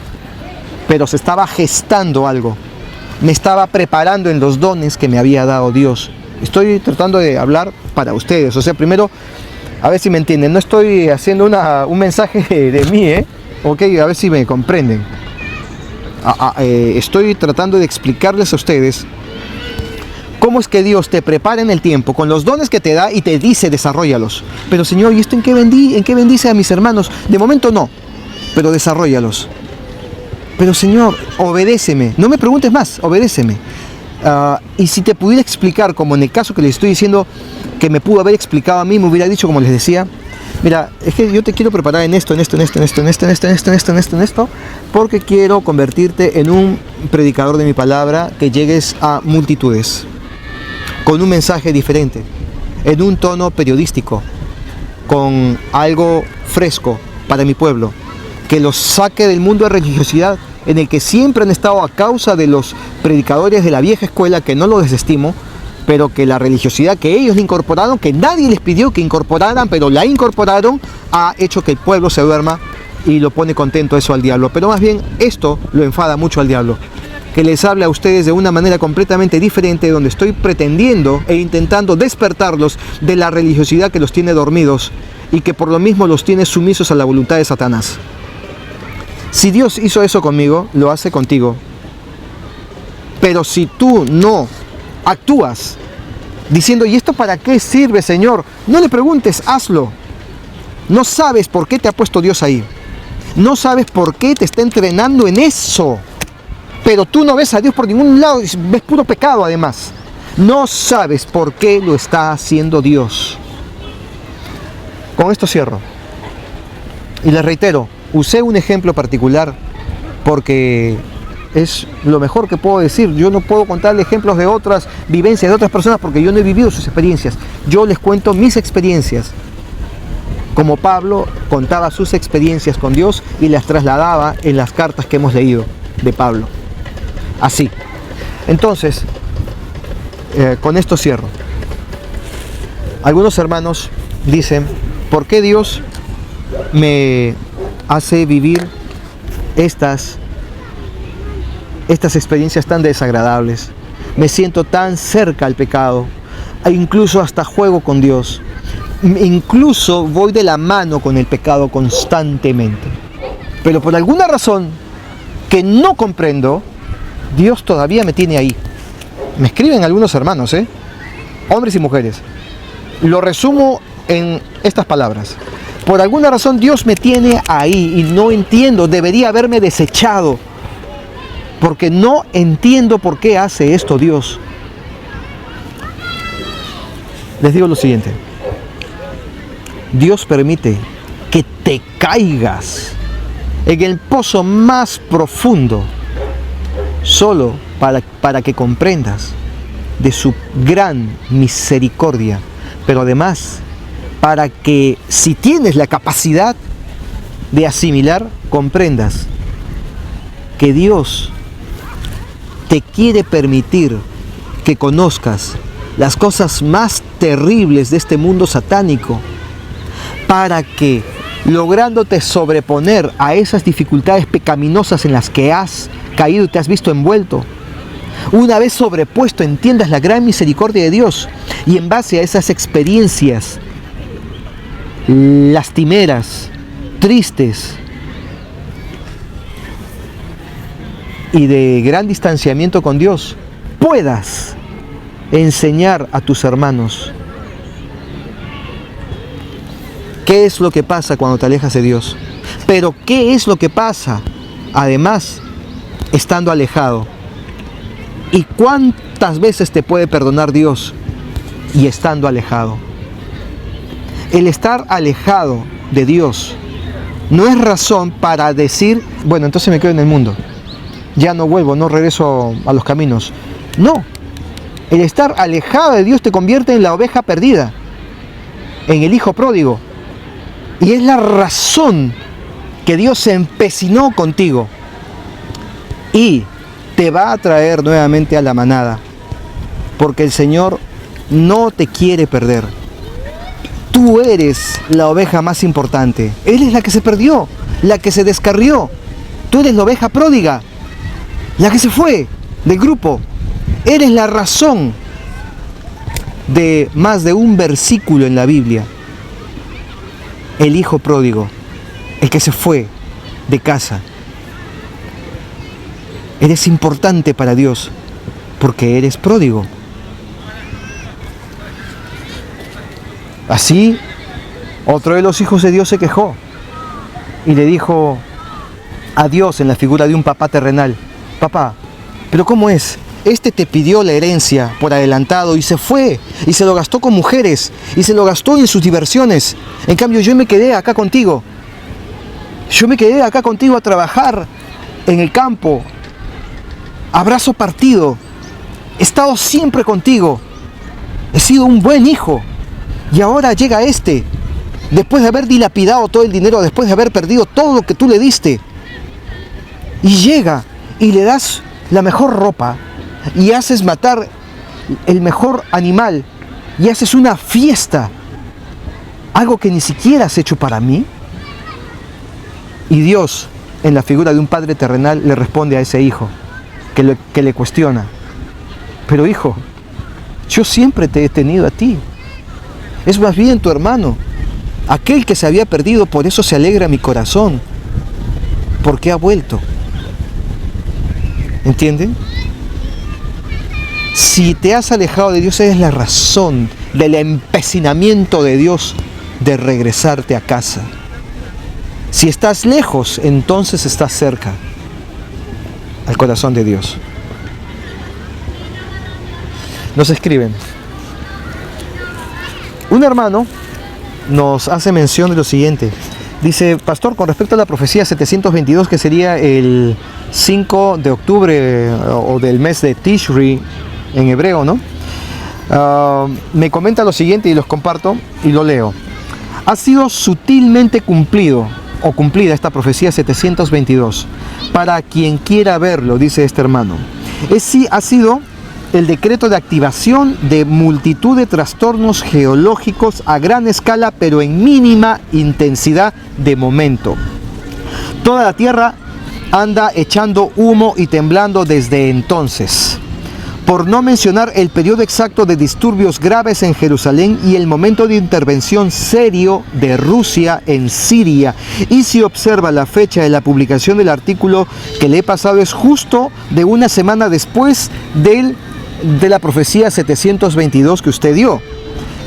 Pero se estaba gestando algo. Me estaba preparando en los dones que me había dado Dios. Estoy tratando de hablar para ustedes. O sea, primero, a ver si me entienden. No estoy haciendo un mensaje de mí, Ok, a ver si me comprenden. Estoy tratando de explicarles a ustedes cómo es que Dios te prepara en el tiempo con los dones que te da y te dice desarróllalos. Pero Señor, ¿y esto en qué bendice a mis hermanos? De momento no, pero desarróllalos. Pero Señor, obedéceme, no me preguntes más, obedéceme. Y si te pudiera explicar, como en el caso que les estoy diciendo, que me pudo haber explicado a mí, me hubiera dicho, como les decía, mira, es que yo te quiero preparar en esto, porque quiero convertirte en un predicador de mi palabra, que llegues a multitudes, con un mensaje diferente, en un tono periodístico, con algo fresco para mi pueblo, que los saque del mundo de religiosidad en el que siempre han estado a causa de los predicadores de la vieja escuela, que no lo desestimo, pero que la religiosidad que ellos le incorporaron, que nadie les pidió que incorporaran, pero la incorporaron, ha hecho que el pueblo se duerma y lo pone contento eso al diablo. Pero más bien esto lo enfada mucho al diablo, que les hable a ustedes de una manera completamente diferente, donde estoy pretendiendo e intentando despertarlos de la religiosidad que los tiene dormidos y que por lo mismo los tiene sumisos a la voluntad de Satanás. Si Dios hizo eso conmigo, lo hace contigo. Pero si tú no actúas diciendo, ¿y esto para qué sirve, Señor? No le preguntes, hazlo. No sabes por qué te ha puesto Dios ahí. No sabes por qué te está entrenando en eso. Pero tú no ves a Dios por ningún lado, ves puro pecado además. No sabes por qué lo está haciendo Dios. Con esto cierro. Y les reitero, usé un ejemplo particular porque es lo mejor que puedo decir. Yo no puedo contarle ejemplos de otras vivencias de otras personas porque yo no he vivido sus experiencias. Yo les cuento mis experiencias. Como Pablo contaba sus experiencias con Dios y las trasladaba en las cartas que hemos leído de Pablo. Así. Entonces, con esto cierro. Algunos hermanos dicen, ¿por qué Dios me hace vivir estas estas experiencias tan desagradables. Me siento tan cerca al pecado, e incluso hasta juego con Dios. Incluso voy de la mano con el pecado constantemente. Pero por alguna razón que no comprendo, Dios todavía me tiene ahí. Me escriben algunos hermanos, hombres y mujeres. Lo resumo en estas palabras. Por alguna razón Dios me tiene ahí y no entiendo, debería haberme desechado. Porque no entiendo por qué hace esto Dios. Les digo lo siguiente. Dios permite que te caigas en el pozo más profundo solo para que comprendas de su gran misericordia, pero además para que, si tienes la capacidad de asimilar, comprendas que Dios te quiere permitir que conozcas las cosas más terribles de este mundo satánico, para que, lográndote sobreponer a esas dificultades pecaminosas en las que has caído y te has visto envuelto, una vez sobrepuesto, entiendas la gran misericordia de Dios, y en base a esas experiencias lastimeras, tristes y de gran distanciamiento con Dios, puedas enseñar a tus hermanos qué es lo que pasa cuando te alejas de Dios. Pero qué es lo que pasa, además, estando alejado. Y cuántas veces te puede perdonar Dios y estando alejado. El estar alejado de Dios no es razón para decir, bueno, entonces me quedo en el mundo. Ya no vuelvo, no regreso a los caminos. No. El estar alejado de Dios te convierte en la oveja perdida, en el hijo pródigo. Y es la razón que Dios se empecinó contigo y te va a traer nuevamente a la manada, porque el Señor no te quiere perder. Tú eres la oveja más importante. Él es la que se perdió, la que se descarrió. Tú eres la oveja pródiga, la que se fue del grupo. Eres la razón de más de un versículo en la Biblia. El hijo pródigo, el que se fue de casa. Eres importante para Dios porque eres pródigo. Así, otro de los hijos de Dios se quejó y le dijo a Dios en la figura de un papá terrenal: papá, ¿pero cómo es? Este te pidió la herencia por adelantado y se fue y se lo gastó con mujeres y se lo gastó en sus diversiones. En cambio yo me quedé acá contigo. Yo me quedé acá contigo a trabajar en el campo, a brazo partido. He estado siempre contigo. He sido un buen hijo. Y ahora llega este, después de haber dilapidado todo el dinero, después de haber perdido todo lo que tú le diste. Y llega y le das la mejor ropa y haces matar el mejor animal y haces una fiesta, algo que ni siquiera has hecho para mí. Y Dios, en la figura de un padre terrenal, le responde a ese hijo que le cuestiona: pero hijo, yo siempre te he tenido a ti. Es más bien tu hermano, aquel que se había perdido, por eso se alegra mi corazón, porque ha vuelto. ¿Entienden? Si te has alejado de Dios, es la razón del empecinamiento de Dios de regresarte a casa. Si estás lejos, entonces estás cerca al corazón de Dios. Nos escriben. Un hermano nos hace mención de lo siguiente. Dice: pastor, con respecto a la profecía 722, que sería el 5 de octubre o del mes de Tishri en hebreo, ¿no? Me comenta lo siguiente y los comparto y lo leo. Ha sido sutilmente cumplido o cumplida esta profecía 722 para quien quiera verlo, dice este hermano. Ha sido el decreto de activación de multitud de trastornos geológicos a gran escala, pero en mínima intensidad de momento. Toda la tierra anda echando humo y temblando desde entonces. Por no mencionar el periodo exacto de disturbios graves en Jerusalén y el momento de intervención serio de Rusia en Siria. Y si observa la fecha de la publicación del artículo que le he pasado, es justo de una semana después de la profecía 722 que usted dio,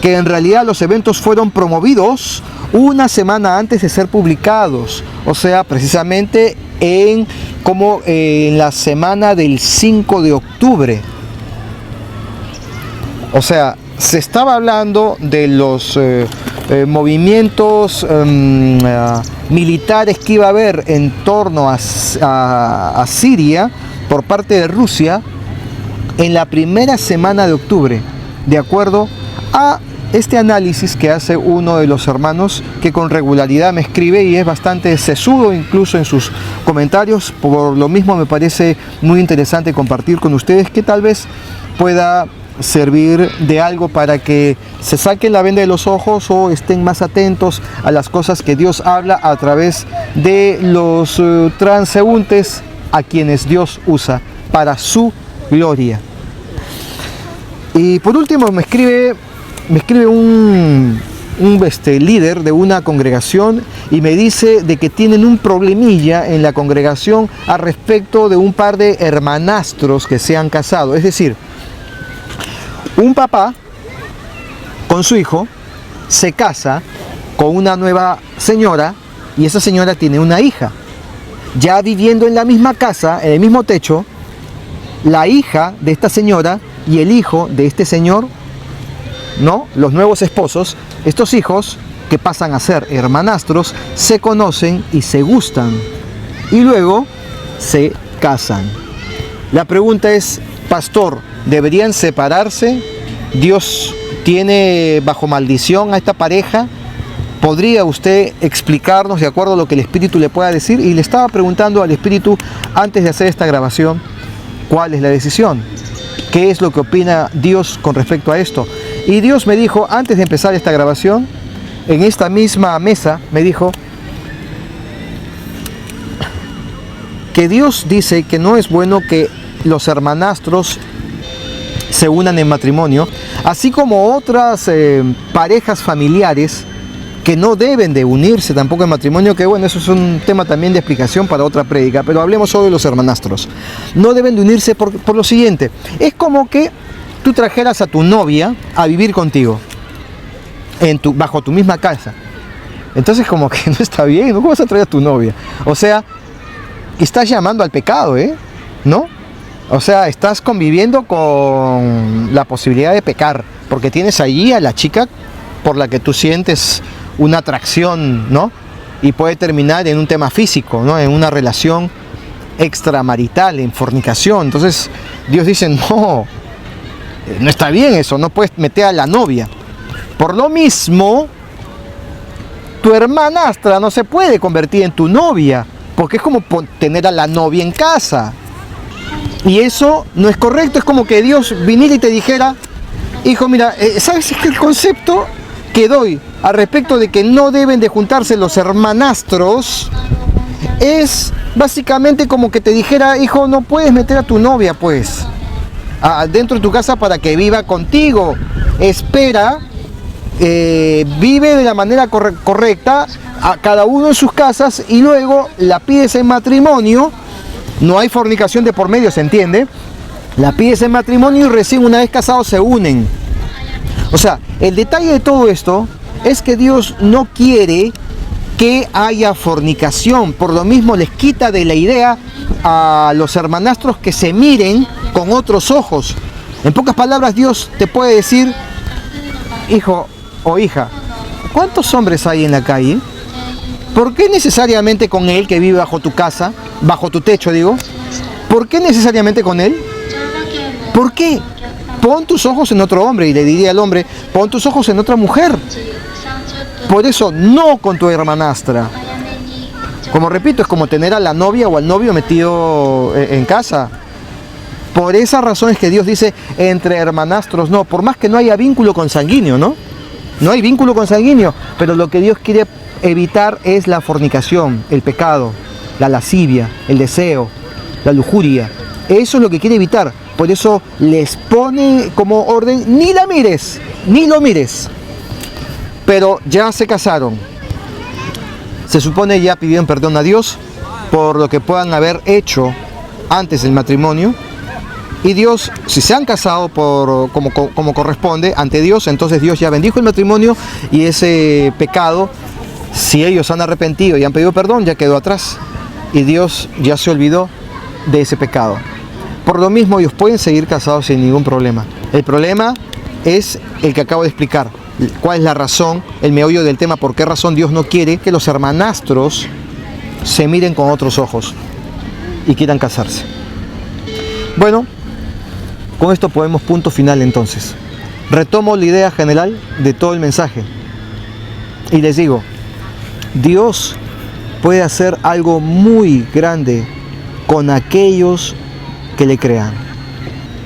que en realidad los eventos fueron promovidos una semana antes de ser publicados, o sea, precisamente en la semana del 5 de octubre. O sea, se estaba hablando de los movimientos militares que iba a haber en torno a Siria por parte de Rusia en la primera semana de octubre, de acuerdo a este análisis que hace uno de los hermanos que con regularidad me escribe y es bastante sesudo incluso en sus comentarios. Por lo mismo me parece muy interesante compartir con ustedes, que tal vez pueda servir de algo para que se saquen la venda de los ojos o estén más atentos a las cosas que Dios habla a través de los transeúntes a quienes Dios usa para su gloria. Y por último me escribe un líder de una congregación y me dice de que tienen un problemilla en la congregación a respecto de un par de hermanastros que se han casado. Es decir, un papá con su hijo se casa con una nueva señora y esa señora tiene una hija. Ya viviendo en la misma casa, en el mismo techo, la hija de esta señora y el hijo de este señor, ¿no? Los nuevos esposos, estos hijos que pasan a ser hermanastros, se conocen y se gustan y luego se casan. La pregunta es, pastor, ¿deberían separarse? ¿Dios tiene bajo maldición a esta pareja? ¿Podría usted explicarnos de acuerdo a lo que el Espíritu le pueda decir? Y le estaba preguntando al Espíritu antes de hacer esta grabación, ¿cuál es la decisión? ¿Qué es lo que opina Dios con respecto a esto? Y Dios me dijo, antes de empezar esta grabación, en esta misma mesa, me dijo que Dios dice que no es bueno que los hermanastros se unan en matrimonio, así como otras parejas familiares que no deben de unirse tampoco en matrimonio, que bueno, eso es un tema también de explicación para otra prédica, pero hablemos solo de los hermanastros. No deben de unirse por lo siguiente, es como que tú trajeras a tu novia a vivir contigo, bajo tu misma casa. Entonces como que no está bien, ¿no? ¿Cómo vas a traer a tu novia? O sea, estás llamando al pecado, ¿no? O sea, estás conviviendo con la posibilidad de pecar, porque tienes allí a la chica por la que tú sientes una atracción, ¿no? Y puede terminar en un tema físico, ¿no? En una relación extramarital, en fornicación. Entonces Dios dice, no está bien eso, no puedes meter a la novia. Por lo mismo, tu hermanastra no se puede convertir en tu novia, porque es como tener a la novia en casa. Y eso no es correcto, es como que Dios viniera y te dijera, hijo, mira, ¿sabes? Es que el concepto que doy al respecto de que no deben de juntarse los hermanastros es básicamente como que te dijera, hijo, no puedes meter a tu novia, pues, dentro de tu casa para que viva contigo. Espera, vive de la manera correcta, a cada uno en sus casas, y luego la pides en matrimonio. No hay fornicación de por medio, ¿se entiende? La pides en matrimonio y recién una vez casados se unen. O sea, el detalle de todo esto es que Dios no quiere que haya fornicación. Por lo mismo les quita de la idea a los hermanastros que se miren con otros ojos. En pocas palabras, Dios te puede decir, hijo o hija, ¿cuántos hombres hay en la calle? ¿Por qué necesariamente con él que vive bajo tu casa, bajo tu techo, digo? ¿Por qué necesariamente con él? ¿Por qué? Pon tus ojos en otro hombre, y le diría al hombre, pon tus ojos en otra mujer. Por eso, no con tu hermanastra. Como repito, es como tener a la novia o al novio metido en casa. Por esa razón es que Dios dice, entre hermanastros no, por más que no haya vínculo consanguíneo, ¿no? No hay vínculo consanguíneo, pero lo que Dios quiere evitar es la fornicación, el pecado. la lascivia, el deseo, la lujuria. Eso es lo que quiere evitar. Por eso les pone como orden, ni la mires, ni lo mires. Pero ya se casaron. Se supone ya pidieron perdón a Dios por lo que puedan haber hecho antes del matrimonio. Y Dios, si se han casado como corresponde ante Dios, entonces Dios ya bendijo el matrimonio y ese pecado, si ellos han arrepentido y han pedido perdón, ya quedó atrás. Y Dios ya se olvidó de ese pecado. Por lo mismo, ellos pueden seguir casados sin ningún problema. El problema es el que acabo de explicar. ¿Cuál es la razón, el meollo del tema? ¿Por qué razón Dios no quiere que los hermanastros se miren con otros ojos y quieran casarse? Bueno, con esto ponemos punto final entonces. Retomo la idea general de todo el mensaje. Y les digo, Dios puede hacer algo muy grande con aquellos que le crean.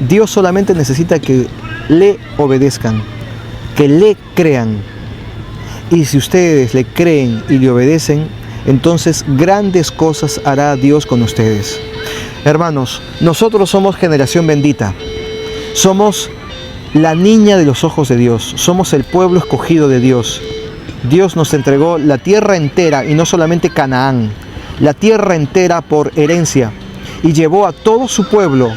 Dios solamente necesita que le obedezcan, que le crean. Y si ustedes le creen y le obedecen, entonces grandes cosas hará Dios con ustedes. Hermanos, nosotros somos generación bendita. Somos la niña de los ojos de Dios. Somos el pueblo escogido de Dios. Dios nos entregó la tierra entera y no solamente Canaán, la tierra entera por herencia, y llevó a todo su pueblo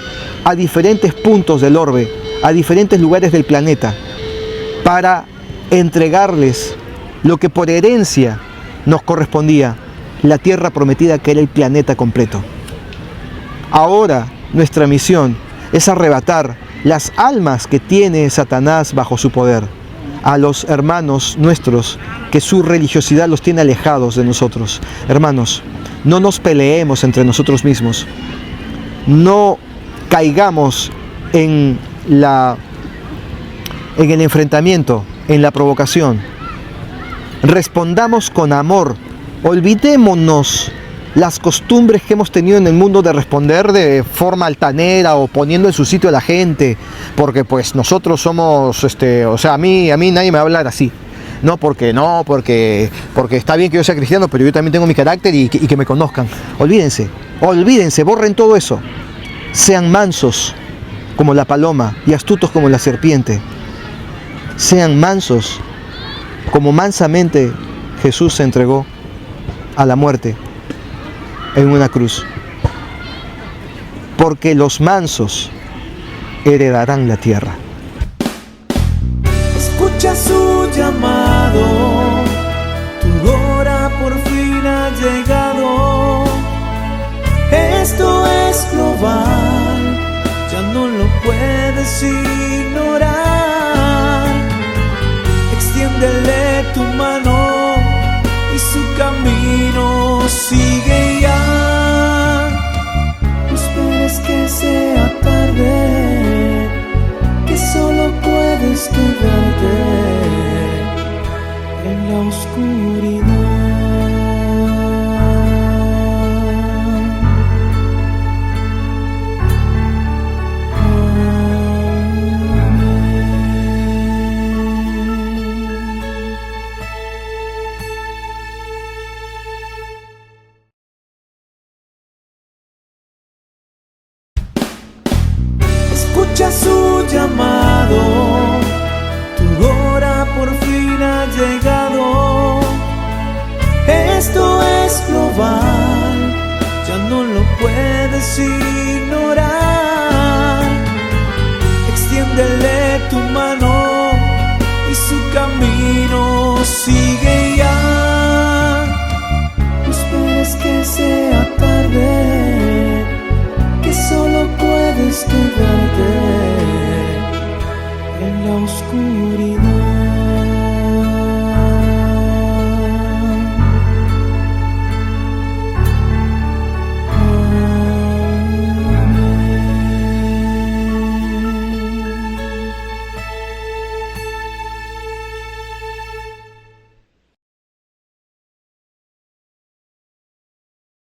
a diferentes puntos del orbe, a diferentes lugares del planeta, para entregarles lo que por herencia nos correspondía, la tierra prometida, que era el planeta completo. Ahora nuestra misión es arrebatar las almas que tiene Satanás bajo su poder a los hermanos nuestros, que su religiosidad los tiene alejados de nosotros. Hermanos, no nos peleemos entre nosotros mismos. No caigamos en el enfrentamiento, en la provocación. Respondamos con amor. Olvidémonos las costumbres que hemos tenido en el mundo de responder de forma altanera o poniendo en su sitio a la gente, porque pues nosotros somos, a mí nadie me va a hablar así. Porque está bien que yo sea cristiano, pero yo también tengo mi carácter y que me conozcan. Olvídense, borren todo eso. Sean mansos como la paloma y astutos como la serpiente. Sean mansos como mansamente Jesús se entregó a la muerte en una cruz. Porque los mansos heredarán la tierra. Escucha su llamado, tu hora por fin ha llegado. Esto es global, ya no lo puedes ignorar. Extiéndele tu mano y su camino sigue ya. No esperes que sea tarde, que solo puedes quedarte en la oscuridad. Escucha su llamado, tu hora por fin ha llegado. Esto es global, ya no lo puedes ignorar. Extiéndele tu mano y su camino sigue ya. No esperes que sea tarde, que solo puedes quedarte en la oscuridad.